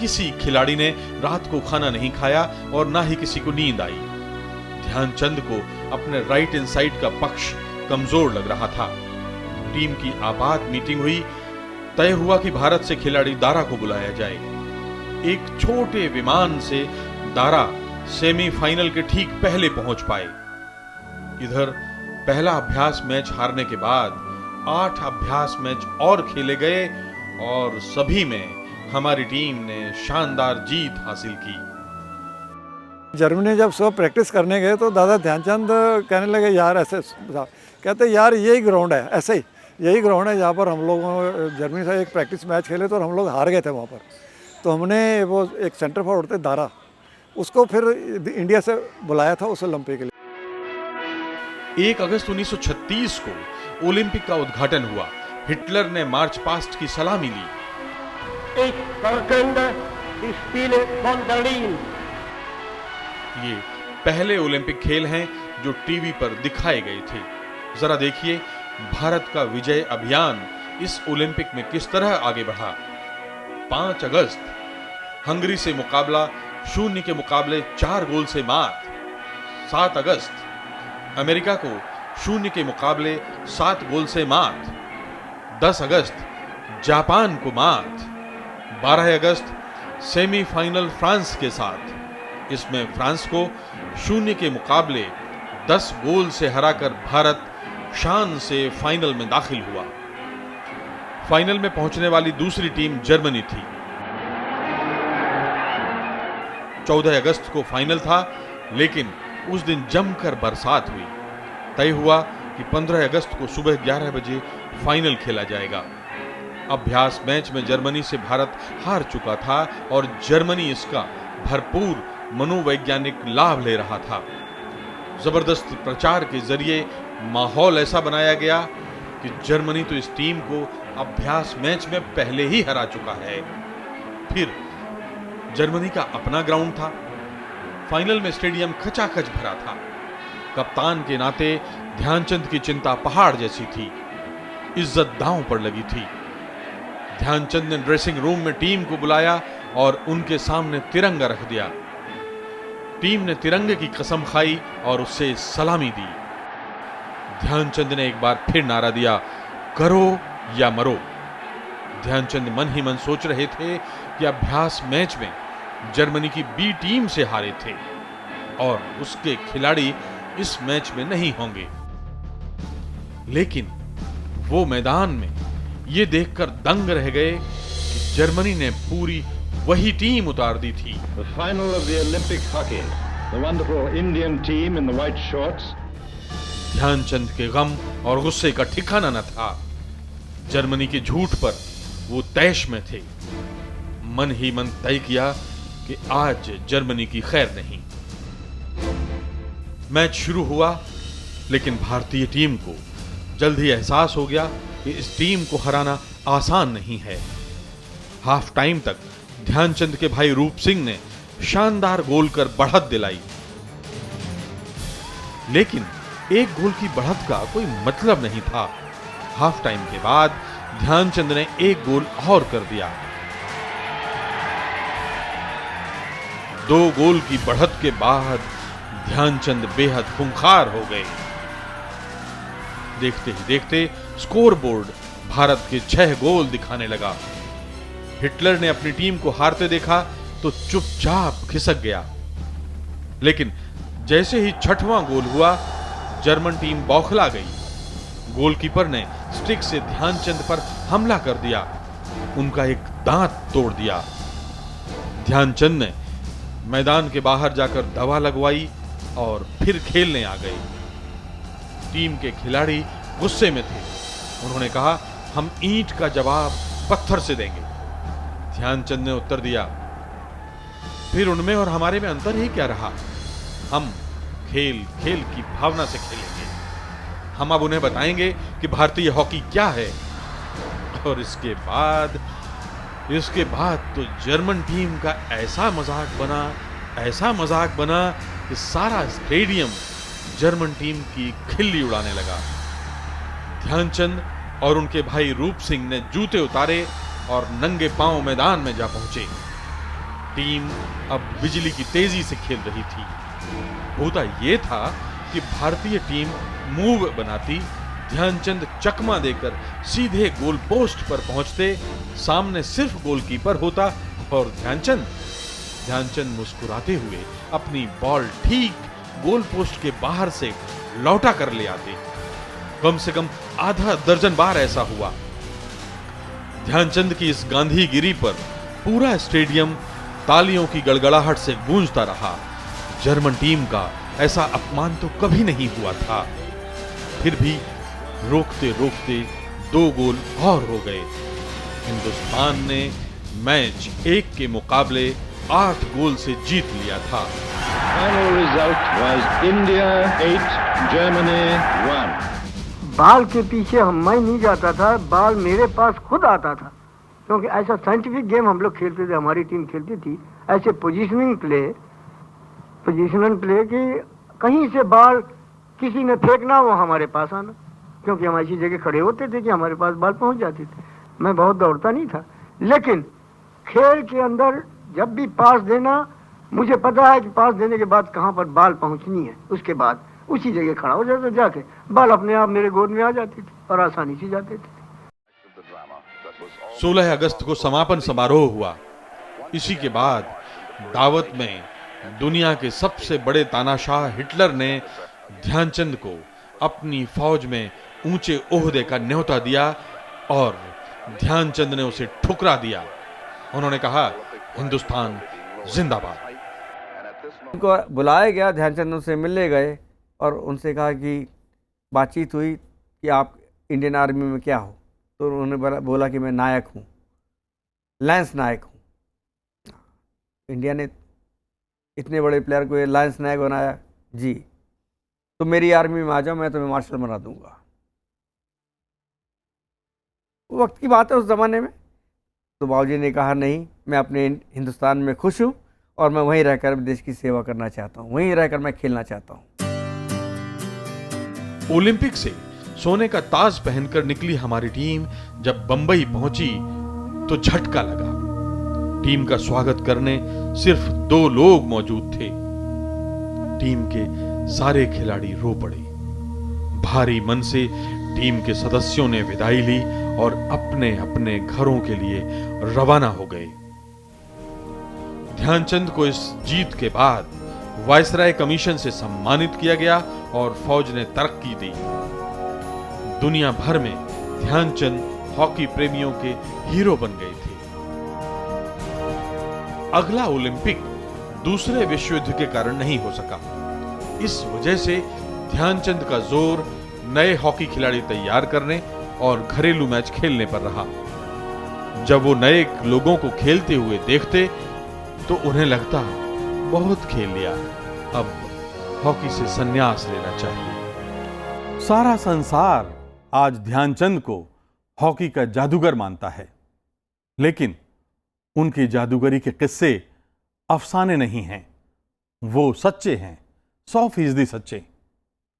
Speaker 3: किसी खिलाड़ी ने रात को खाना नहीं खाया और ना ही किसी को नींद आई। ध्यानचंद को अपने राइट इनसाइड का पक्ष कमजोर लग रहा था। टीम की आपात मीटिंग हुई। तय हुआ कि भारत से खिलाड़ी दारा को बुलाया जाए। एक छोटे विमान से दारा सेमीफाइनल के ठीक पहले पहुंच पाए। इधर पहला अभ्यास मैच हारने के बाद 8 अभ्यास मैच और खेले गए और सभी में हमारी टीम ने शानदार जीत हासिल की।
Speaker 8: जर्मनी जब सुबह प्रैक्टिस करने गए तो दादा ध्यानचंद कहने लगे यार ऐसे कहते यार यही ग्राउंड है, ऐसे ही यही ग्राउंड है जहाँ पर हम लोग जर्मनी से एक प्रैक्टिस मैच खेले तो हम लोग हार गए थे वहाँ पर। तो हमने वो एक सेंटर फॉरवर्ड थे दारा, उसको फिर इंडिया से बुलाया था उस ओलंपिक के लिए।
Speaker 3: 1 अगस्त 1936 को ओलंपिक का उद्घाटन हुआ। हिटलर ने मार्च पास्ट की सलामी ली। ये पहले ओलंपिक खेल हैं जो टीवी पर दिखाए गए थे। जरा देखिए भारत का विजय अभियान इस ओलंपिक में किस तरह आगे बढ़ा। 5 अगस्त हंगरी से मुकाबला 0 के मुकाबले 4 गोल से मात। 7 अगस्त अमेरिका को 0 के मुकाबले 7 गोल से मात। 10 अगस्त जापान को मात। 12 अगस्त सेमीफाइनल फ्रांस के साथ। इसमें फ्रांस को 0 के मुकाबले 10 गोल से हराकर भारत शान से फाइनल में दाखिल हुआ। फाइनल में पहुंचने वाली दूसरी टीम जर्मनी थी। 14 अगस्त को फाइनल था, लेकिन उस दिन जमकर बरसात हुई। तय हुआ कि 15 अगस्त को सुबह 11 बजे फाइनल खेला जाएगा। अभ्यास मैच में जर्मनी से भारत हार चुका था और जर्मनी इसका भरपूर मनोवैज्ञानिक लाभ ले रहा था। जबरदस्त प्रचार के जरिए माहौल ऐसा बनाया गया कि जर्मनी तो इस टीम को अभ्यास मैच में पहले ही हरा चुका है। फिर जर्मनी का अपना ग्राउंड था। फाइनल में स्टेडियम खचाखच भरा था। कप्तान के नाते ध्यानचंद की चिंता पहाड़ जैसी थी। इज्जत दांव पर लगी थी। ध्यानचंद ने ड्रेसिंग रूम में टीम को बुलाया और उनके सामने तिरंगा रख दिया। टीम ने तिरंगे की कसम खाई और उससे सलामी दी। ध्यानचंद ने एक बार फिर नारा दिया, करो या मरो। ध्यानचंद मन ही मन सोच रहे थे कि अभ्यास मैच में जर्मनी की बी टीम से हारे थे और उसके खिलाड़ी इस मैच में नहीं होंगे। लेकिन वो मैदान में ये देखकर दंग रह गए कि जर्मनी ने पूरी वही टीम उतार दी थी।
Speaker 10: The final of the Olympic hockey, the wonderful Indian team in the white shorts.
Speaker 3: Dhyanchand के गम और गुस्से का ठिकाना न था। जर्मनी के झूठ पर वो तैश में थे। मन ही मन तय किया कि आज जर्मनी की खैर नहीं। मैच शुरू हुआ, लेकिन भारतीय टीम को जल्द ही एहसास हो गया कि इस टीम को हराना आसान नहीं है। हाफ टाइम तक ध्यानचंद के भाई रूप सिंह ने शानदार गोल कर बढ़त दिलाई, लेकिन एक गोल की बढ़त का कोई मतलब नहीं था। हाफ टाइम के बाद ध्यानचंद ने एक गोल और कर दिया। 2 गोल की बढ़त के बाद ध्यानचंद बेहद खूंखार हो गए। देखते ही देखते स्कोरबोर्ड भारत के 6 गोल दिखाने लगा। हिटलर ने अपनी टीम को हारते देखा तो चुपचाप खिसक गया। लेकिन जैसे ही 6वां गोल हुआ, जर्मन टीम बौखला गई। गोलकीपर ने स्टिक से ध्यानचंद पर हमला कर दिया, उनका एक दांत तोड़ दिया। ध्यानचंद ने मैदान के बाहर जाकर दवा लगवाई और फिर खेलने आ गए। टीम के खिलाड़ी गुस्से में थे। उन्होंने कहा, हम ईंट का जवाब पत्थर से देंगे। ध्यानचंद ने उत्तर दिया, फिर उनमें और हमारे में अंतर ही क्या रहा? हम खेल खेल की भावना से खेलेंगे। हम अब उन्हें बताएंगे कि भारतीय हॉकी क्या है। और इसके बाद तो जर्मन टीम का ऐसा मजाक बना कि सारा स्टेडियम जर्मन टीम की खिल्ली उड़ाने लगा। ध्यानचंद और उनके भाई रूप सिंह ने जूते उतारे और नंगे पांव मैदान में जा पहुंचे। टीम अब बिजली की तेजी से खेल रही थी। होता यह था कि भारतीय टीम मूव बनाती, ध्यानचंद चकमा देकर सीधे गोल पोस्ट पर पहुंचते। सामने सिर्फ गोलकीपर होता और ध्यानचंद मुस्कुराते हुए अपनी बॉल ठीक गोल पोस्ट के बाहर से लौटा कर ले आते। कम से कम आधा दर्जन बार ऐसा हुआ। ध्यानचंद की इस गांधीगिरी पर पूरा स्टेडियम तालियों की गड़गड़ाहट से गूंजता रहा। जर्मन टीम का ऐसा अपमान तो कभी नहीं हुआ था। फिर भी रोकते रोकते 2 गोल और हो गए। हिंदुस्तान ने मैच 1 के मुकाबले 8 गोल से जीत लिया था।
Speaker 10: Final result was India 8, Germany 1.
Speaker 4: बाल के पीछे मैं नहीं जाता था, बाल मेरे पास खुद आता था, क्योंकि ऐसा साइंटिफिक गेम हम लोग खेलते थे, हमारी टीम खेलती थी। ऐसे पोजीशनल प्ले कि कहीं से बाल किसी ने फेंकना, वो हमारे पास आना, क्योंकि हम ऐसी जगह खड़े होते थे कि हमारे पास बाल पहुंच जाते थे। मैं बहुत दौड़ता नहीं था, लेकिन खेल के अंदर जब भी पास देना, मुझे पता है कि पास देने के बाद कहाँ पर बाल पहुंचनी है, उसके बाद उसी जगह खड़ा हो जाता, जाके बाल अपने आप मेरे गोद में आ जाती थी और आसानी से जाते थे।
Speaker 3: 16 अगस्त को समापन समारोह हुआ। इसी के बाद दावत में दुनिया के सबसे बड़े तानाशाह हिटलर ने ध्यानचंद को अपनी फौज में ऊंचे ओहदे का न्योता दिया और ध्यानचंद ने उसे ठुकरा दिया। उन्होंने कहा, हिंदुस्तान जिंदाबाद।
Speaker 5: उनको बुलाया गया, ध्यानचंद उनसे मिलने गए और उनसे कहा कि बातचीत हुई कि आप इंडियन आर्मी में क्या हो, तो उन्होंने बोला कि मैं नायक हूँ, लांस नायक हूँ। इंडिया ने इतने बड़े प्लेयर को लांस नायक बनाया जी, तो मेरी आर्मी में आ जाओ, मैं तुम्हें मार्शल बना दूंगा। वो वक्त की बात है उस ज़माने में। तो बाबूजी ने कहा नहीं, मैं अपने हिंदुस्तान में खुश हूँ और मैं वहीं रहकर देश की सेवा करना चाहता हूँ, वहीं रहकर मैं खेलना चाहता हूँ।
Speaker 3: ओलंपिक से सोने का ताज पहनकर निकली हमारी टीम जब बंबई पहुंची तो झटका लगा। टीम का स्वागत करने सिर्फ 2 लोग मौजूद थे। टीम के सारे खिलाड़ी रो पड़े। भारी मन से टीम के सदस्यों ने विदाई ली और अपने अपने घरों के लिए रवाना हो गए। ध्यानचंद को इस जीत के बाद वायसराय कमीशन से सम्मानित किया गया और फौज ने तरक्की दी। दुनिया भर में ध्यानचंद हॉकी प्रेमियों के हीरो बन गए थे। अगला ओलंपिक दूसरे विश्व युद्ध के कारण नहीं हो सका। इस वजह से ध्यानचंद का जोर नए हॉकी खिलाड़ी तैयार करने और घरेलू मैच खेलने पर रहा। जब वो नए लोगों को खेलते हुए देखते तो उन्हें लगता, बहुत खेल लिया, अब हॉकी से संन्यास लेना चाहिए।
Speaker 2: सारा संसार आज ध्यानचंद को हॉकी का जादूगर मानता है, लेकिन उनकी जादूगरी के किस्से अफसाने नहीं हैं, वो सच्चे हैं, 100% सच्चे।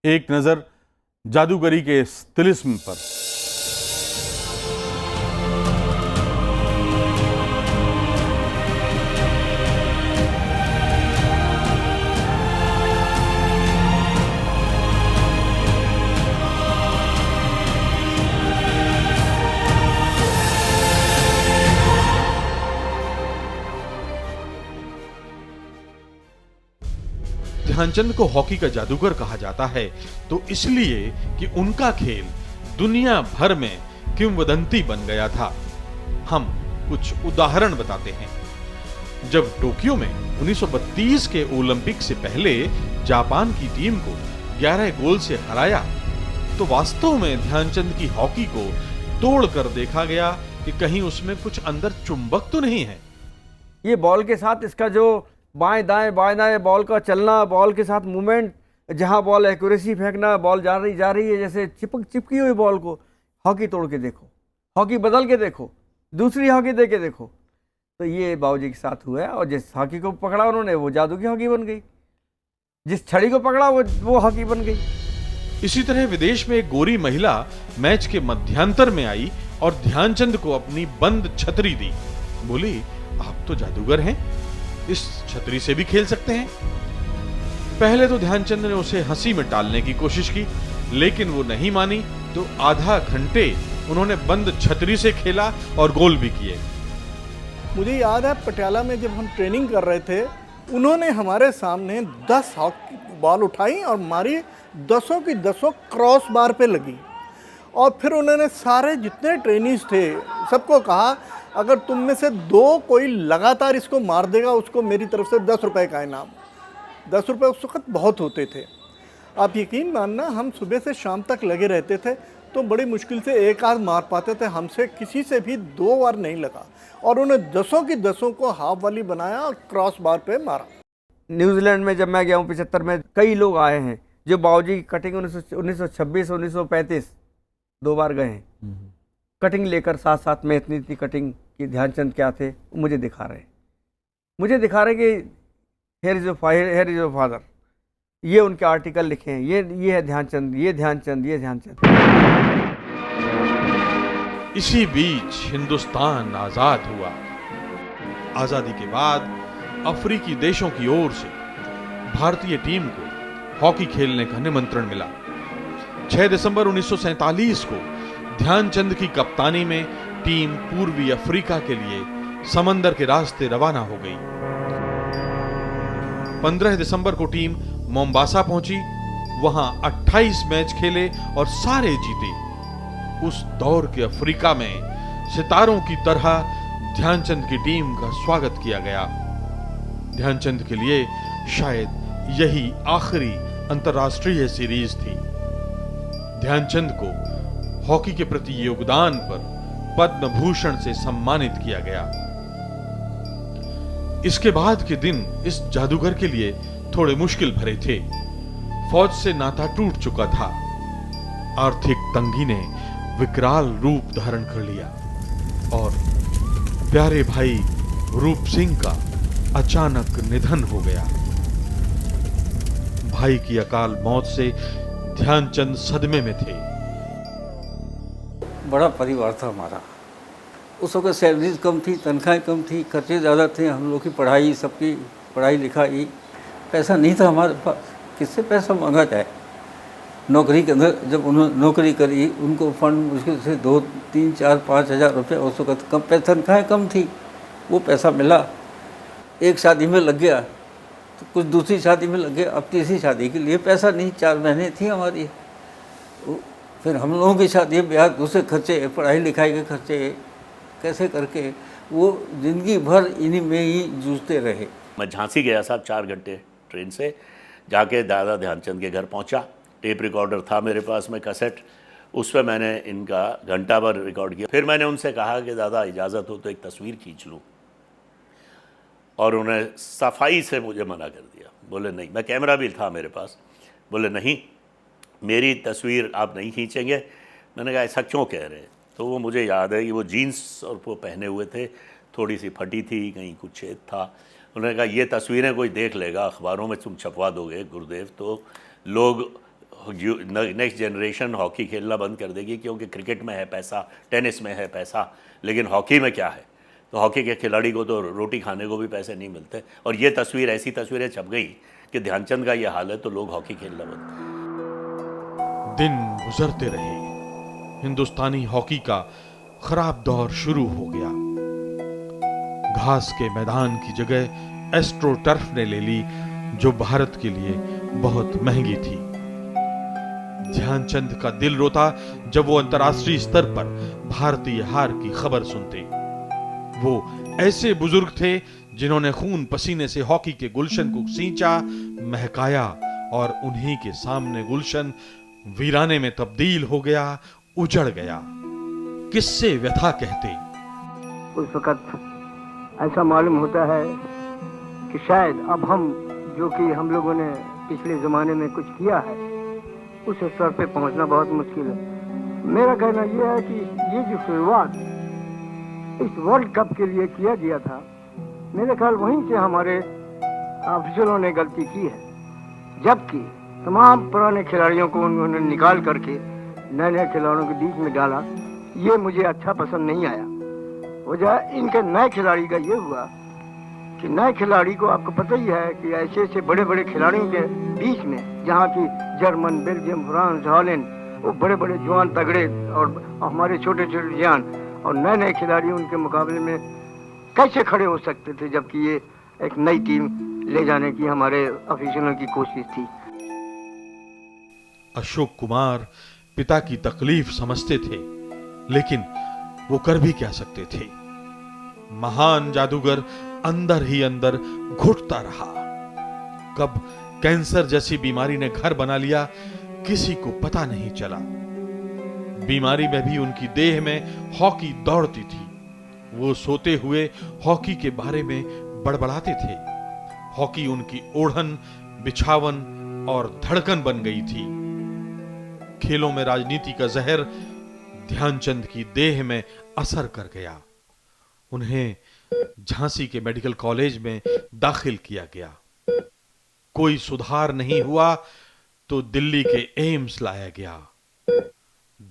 Speaker 2: एक नजर जादूगरी के इस तिलिस्म पर।
Speaker 3: ध्यानचंद को हॉकी का जादूगर कहा जाता है तो इसलिए कि उनका खेल दुनिया भर में किंवदंती बन गया था। हम कुछ उदाहरण बताते हैं। जब टोक्यो में 1932 के ओलंपिक से पहले जापान की टीम को 11 गोल से हराया तो वास्तव में ध्यानचंद की हॉकी को तोड़कर देखा गया कि कहीं उसमें कुछ अंदर चुंबक तो नहीं है।
Speaker 5: ये बॉल के साथ इसका जो बाएं दाएं बॉल का चलना, बॉल के साथ मूवमेंट, जहां बॉल एक्यूरेसी फेंकना, बॉल जा रही है जैसे चिपकी हुई बॉल को हॉकी तोड़ के देखो, हॉकी बदल के देखो, दूसरी हॉकी दे के देखो। तो ये बाबूजी के साथ हुआ है और जिस हॉकी को पकड़ा उन्होंने वो जादू की हॉकी बन गई, जिस छड़ी को पकड़ा वो हॉकी बन गई।
Speaker 3: इसी तरह विदेश में एक गोरी महिला मैच के मध्यांतर में आई और ध्यानचंद को अपनी बंद छतरी दी। बोली, आप तो जादूगर हैं, इस छतरी से भी खेल सकते हैं। पहले तो ध्यानचंद ने उसे हंसी में टालने की कोशिश की, लेकिन वो नहीं मानी तो आधा घंटे उन्होंने बंद छतरी से खेला और गोल भी किए।
Speaker 11: मुझे याद है पटियाला में जब हम ट्रेनिंग कर रहे थे, उन्होंने हमारे सामने 10 हॉकी बॉल उठाई और मारी, 10 की 10 क्रॉस बार पे लगी। और फिर उन्होंने सारे जितने ट्रेनिज थे सबको कहा, अगर तुम में से 2 कोई लगातार इसको मार देगा उसको मेरी तरफ से 10 रुपये का इनाम। 10 रुपये उस वक्त बहुत होते थे। आप यकीन मानना, हम सुबह से शाम तक लगे रहते थे तो बड़ी मुश्किल से एक आध मार पाते थे। हमसे किसी से भी 2 बार नहीं लगा और उन्हें 10 की 10 को हाफ वाली बनाया और क्रॉस बार पे मारा।
Speaker 5: न्यूजीलैंड में जब मैं गया हूँ 75 में, कई लोग आए हैं जो बाबूजी की कटिंग 1926 1935 2 बार गए हैं कटिंग लेकर, साथ साथ में इतनी कटिंग कि ध्यानचंद क्या थे मुझे दिखा रहे कि हेयर इज योर फादर, ये उनके आर्टिकल लिखे हैं, ये है ध्यानचंद, ये ध्यानचंद, ये ध्यानचंद।
Speaker 3: इसी बीच हिंदुस्तान आजाद हुआ। आजादी के बाद अफ्रीकी देशों की ओर से भारतीय टीम को हॉकी खेलने का निमंत्रण मिला। 6 दिसंबर 1947 को ध्यानचंद की कप्तानी में टीम पूर्वी अफ्रीका के लिए समंदर के रास्ते रवाना हो गई। 15 दिसंबर को टीम मोम्बासा पहुंची, वहां 28 मैच खेले और सारे जीते। उस दौर के अफ्रीका में सितारों की तरह ध्यानचंद की टीम का स्वागत किया गया। ध्यानचंद के लिए शायद यही आखिरी अंतर्राष्ट्रीय सीरीज थी। ध्यानचंद को हॉकी के प्रति योगदान पर पद्म भूषण से सम्मानित किया गया। इसके बाद के दिन इस जादूगर के लिए थोड़े मुश्किल भरे थे। फौज से नाता टूट चुका था। आर्थिक तंगी ने विकराल रूप धारण कर लिया और प्यारे भाई रूप सिंह का अचानक निधन हो गया। भाई की अकाल मौत से ध्यानचंद सदमे में थे।
Speaker 12: बड़ा परिवार था हमारा। उस वक्त सैलरीज कम थी, तनख्वाहें कम थी, खर्चे ज़्यादा थे, हम लोग की पढ़ाई, सबकी पढ़ाई लिखाई, पैसा नहीं था हमारे पास, किससे पैसा मांगा जाए। नौकरी के अंदर जब उन्होंने नौकरी करी, उनको फंड मुश्किल से 2, 3, 4, 5 हज़ार रुपये उस वक्त कम, तनख्वाहें कम थी, वो पैसा मिला। एक शादी में लग गया तो कुछ दूसरी शादी में लग गया, अब तीसरी शादी के लिए पैसा नहीं, 4 महीने थी हमारी। फिर हम लोगों की शादी ब्याह, दूसरे खर्चे, पढ़ाई लिखाई के खर्चे, कैसे करके वो ज़िंदगी भर इन्हीं में ही जूझते रहे।
Speaker 13: मैं झांसी गया साहब 4 घंटे ट्रेन से, जाके दादा ध्यानचंद के घर पहुंचा। टेप रिकॉर्डर था मेरे पास में, कैसेट, उस पर मैंने इनका घंटा भर रिकॉर्ड किया। फिर मैंने उनसे कहा कि दादा इजाज़त हो तो एक तस्वीर खींच लूँ, और उन्हें सफाई से मुझे मना कर दिया। बोले नहीं, मैं कैमरा भी था मेरे पास, बोले नहीं मेरी तस्वीर आप नहीं खींचेंगे। मैंने कहा ऐसा क्यों कह रहे हैं? तो वो मुझे याद है कि वो जीन्स और वो पहने हुए थे, थोड़ी सी फटी थी, कहीं कुछ छेद था। उन्होंने कहा ये तस्वीरें कोई देख लेगा, अखबारों में तुम छपवा दोगे गुरुदेव, तो लोग नेक्स्ट जनरेशन हॉकी खेलना बंद कर देगी, क्योंकि क्रिकेट में है पैसा, टेनिस में है पैसा, लेकिन हॉकी में क्या है? तो हॉकी के खिलाड़ी को तो रोटी खाने को भी पैसे नहीं मिलते। और ये तस्वीर, ऐसी तस्वीरें छप गई कि ध्यानचंद का ये हाल है तो लोग हॉकी खेलना बंद।
Speaker 3: दिन गुजरते रहे, हिंदुस्तानी हॉकी का खराब दौर शुरू हो गया। घास के मैदान की जगह एस्ट्रो टर्फ ने ले ली, जो भारत के लिए बहुत महंगी थी। ध्यानचंद का दिल रोता जब वो अंतर्राष्ट्रीय स्तर पर भारतीय हार की खबर सुनते। वो ऐसे बुजुर्ग थे जिन्होंने खून पसीने से हॉकी के गुलशन को सींचा, महकाया, और उन्हीं के सामने गुलशन वीराने में तब्दील हो गया, उजड़ गया। किससे व्यथा कहते।
Speaker 4: उस वक्त ऐसा मालूम होता है कि शायद अब हम, जो कि हम लोगों ने पिछले ज़माने में कुछ किया है, उस स्तर पे पहुंचना बहुत मुश्किल है। मेरा कहना यह है कि ये जो शुरुआत इस वर्ल्ड कप के लिए किया गया था, मेरे ख्याल वहीं से हमारे ऑफिसरों ने गलती की है। जबकि तमाम पुराने खिलाड़ियों को उन्होंने निकाल करके नए नए खिलाड़ियों के बीच में डाला, ये मुझे अच्छा पसंद नहीं आया। वजह इनके नए खिलाड़ी का ये हुआ कि नए खिलाड़ी को, आपको पता ही है कि ऐसे ऐसे बड़े बड़े खिलाड़ियों के बीच में, जहाँ की जर्मन, बेल्जियम, फ्रांस, हॉलैंड, वो बड़े बड़े जवान तगड़े और हमारे छोटे छोटे जवान, और नए नए खिलाड़ी उनके मुकाबले में कैसे खड़े हो सकते थे, जबकि ये एक नई टीम ले जाने की हमारे ऑफिसरों की कोशिश थी।
Speaker 3: अशोक कुमार पिता की तकलीफ समझते थे, लेकिन वो कर भी क्या सकते थे। महान जादूगर अंदर ही अंदर घुटता रहा। कब कैंसर जैसी बीमारी ने घर बना लिया, किसी को पता नहीं चला। बीमारी में भी उनकी देह में हॉकी दौड़ती थी। वो सोते हुए हॉकी के बारे में बड़बड़ाते थे। हॉकी उनकी ओढ़न, बिछावन और धड़कन बन गई थी। खेलों में राजनीति का जहर ध्यानचंद की देह में असर कर गया। उन्हें झांसी के मेडिकल कॉलेज में दाखिल किया गया। कोई सुधार नहीं हुआ तो दिल्ली के एम्स लाया गया।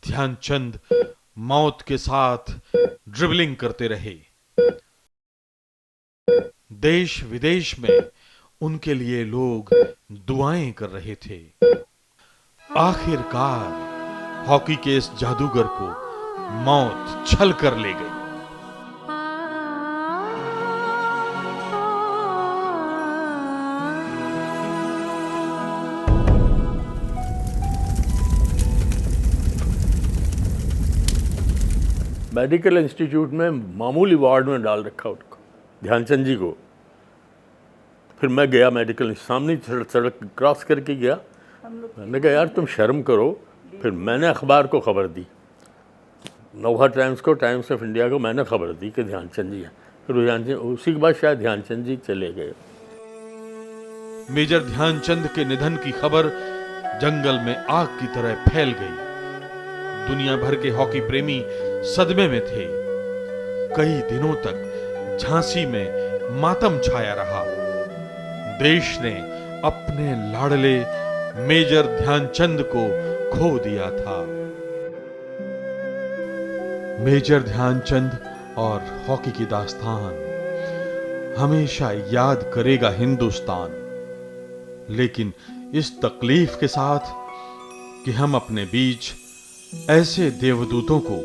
Speaker 3: ध्यानचंद मौत के साथ ड्रिबलिंग करते रहे। देश विदेश में उनके लिए लोग दुआएं कर रहे थे। आखिरकार हॉकी के इस जादूगर को मौत छल कर ले गई।
Speaker 14: मेडिकल इंस्टीट्यूट में मामूली वार्ड में डाल रखा उनको, ध्यानचंद जी को। फिर मैं गया मेडिकल, सामने सड़क क्रॉस करके गया। मैंने कहा यार तुम शर्म करो। फिर मैंने अखबार को खबर दी, नोभा टाइम्स को, टाइम्स ऑफ इंडिया को मैंने खबर दी कि ध्यानचंद जी हैं। फिर ध्यानचंद, उसी के बाद शायद ध्यानचंद जी चले गए।
Speaker 3: मेजर ध्यानचंद के निधन की खबर जंगल में आग की तरह फैल गई। दुनिया भर के हॉकी प्रेमी सदमे में थे। कई दिनों तक झांसी में मातम छाया रहा। देश ने अपने लाडले मेजर ध्यानचंद को खो दिया था। मेजर ध्यानचंद और हॉकी की दास्तान हमेशा याद करेगा हिंदुस्तान। लेकिन इस तकलीफ के साथ कि हम अपने बीच ऐसे देवदूतों को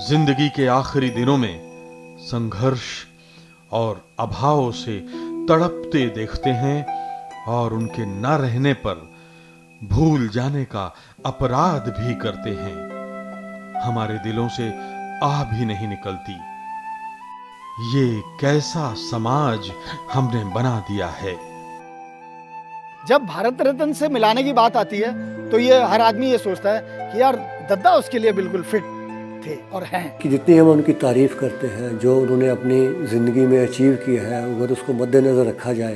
Speaker 3: जिंदगी के आखिरी दिनों में संघर्ष और अभाव से तड़पते देखते हैं और उनके न रहने पर भूल जाने का अपराध भी करते हैं। हमारे दिलों से आह भी नहीं निकलती। ये कैसा समाज हमने बना दिया है।
Speaker 11: जब भारत रत्न से मिलाने की बात आती है तो ये हर आदमी ये सोचता है कि यार दद्दा उसके लिए बिल्कुल फिट थे और हैं।
Speaker 15: कि जितनी हम उनकी तारीफ करते हैं, जो उन्होंने अपनी ज़िंदगी में अचीव किया है, अगर उसको मद्देनज़र रखा जाए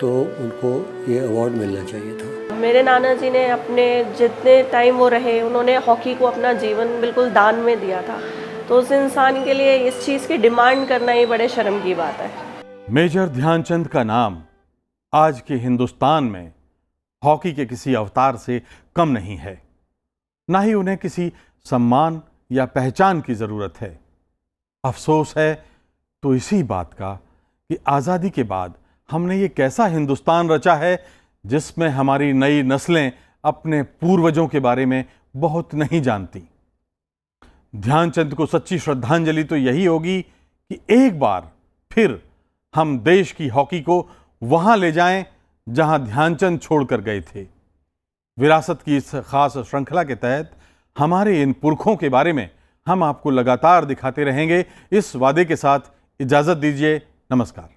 Speaker 15: तो उनको ये अवार्ड मिलना चाहिए था।
Speaker 16: मेरे नाना जी ने अपने जितने टाइम वो रहे, उन्होंने हॉकी को अपना जीवन बिल्कुल दान में दिया था। तो उस इंसान के लिए इस चीज़ की डिमांड करना ही बड़े शर्म की बात है।
Speaker 2: मेजर ध्यानचंद का नाम आज के हिंदुस्तान में हॉकी के किसी अवतार से कम नहीं है। ना ही उन्हें किसी सम्मान या पहचान की ज़रूरत है। अफसोस है तो इसी बात का कि आज़ादी के बाद हमने ये कैसा हिंदुस्तान रचा है जिसमें हमारी नई नस्लें अपने पूर्वजों के बारे में बहुत नहीं जानती। ध्यानचंद को सच्ची श्रद्धांजलि तो यही होगी कि एक बार फिर हम देश की हॉकी को वहां ले जाएं जहां ध्यानचंद छोड़कर गए थे। विरासत की इस खास श्रृंखला के तहत हमारे इन पुरखों के बारे में हम आपको लगातार दिखाते रहेंगे। इस वादे के साथ इजाज़त दीजिए। नमस्कार।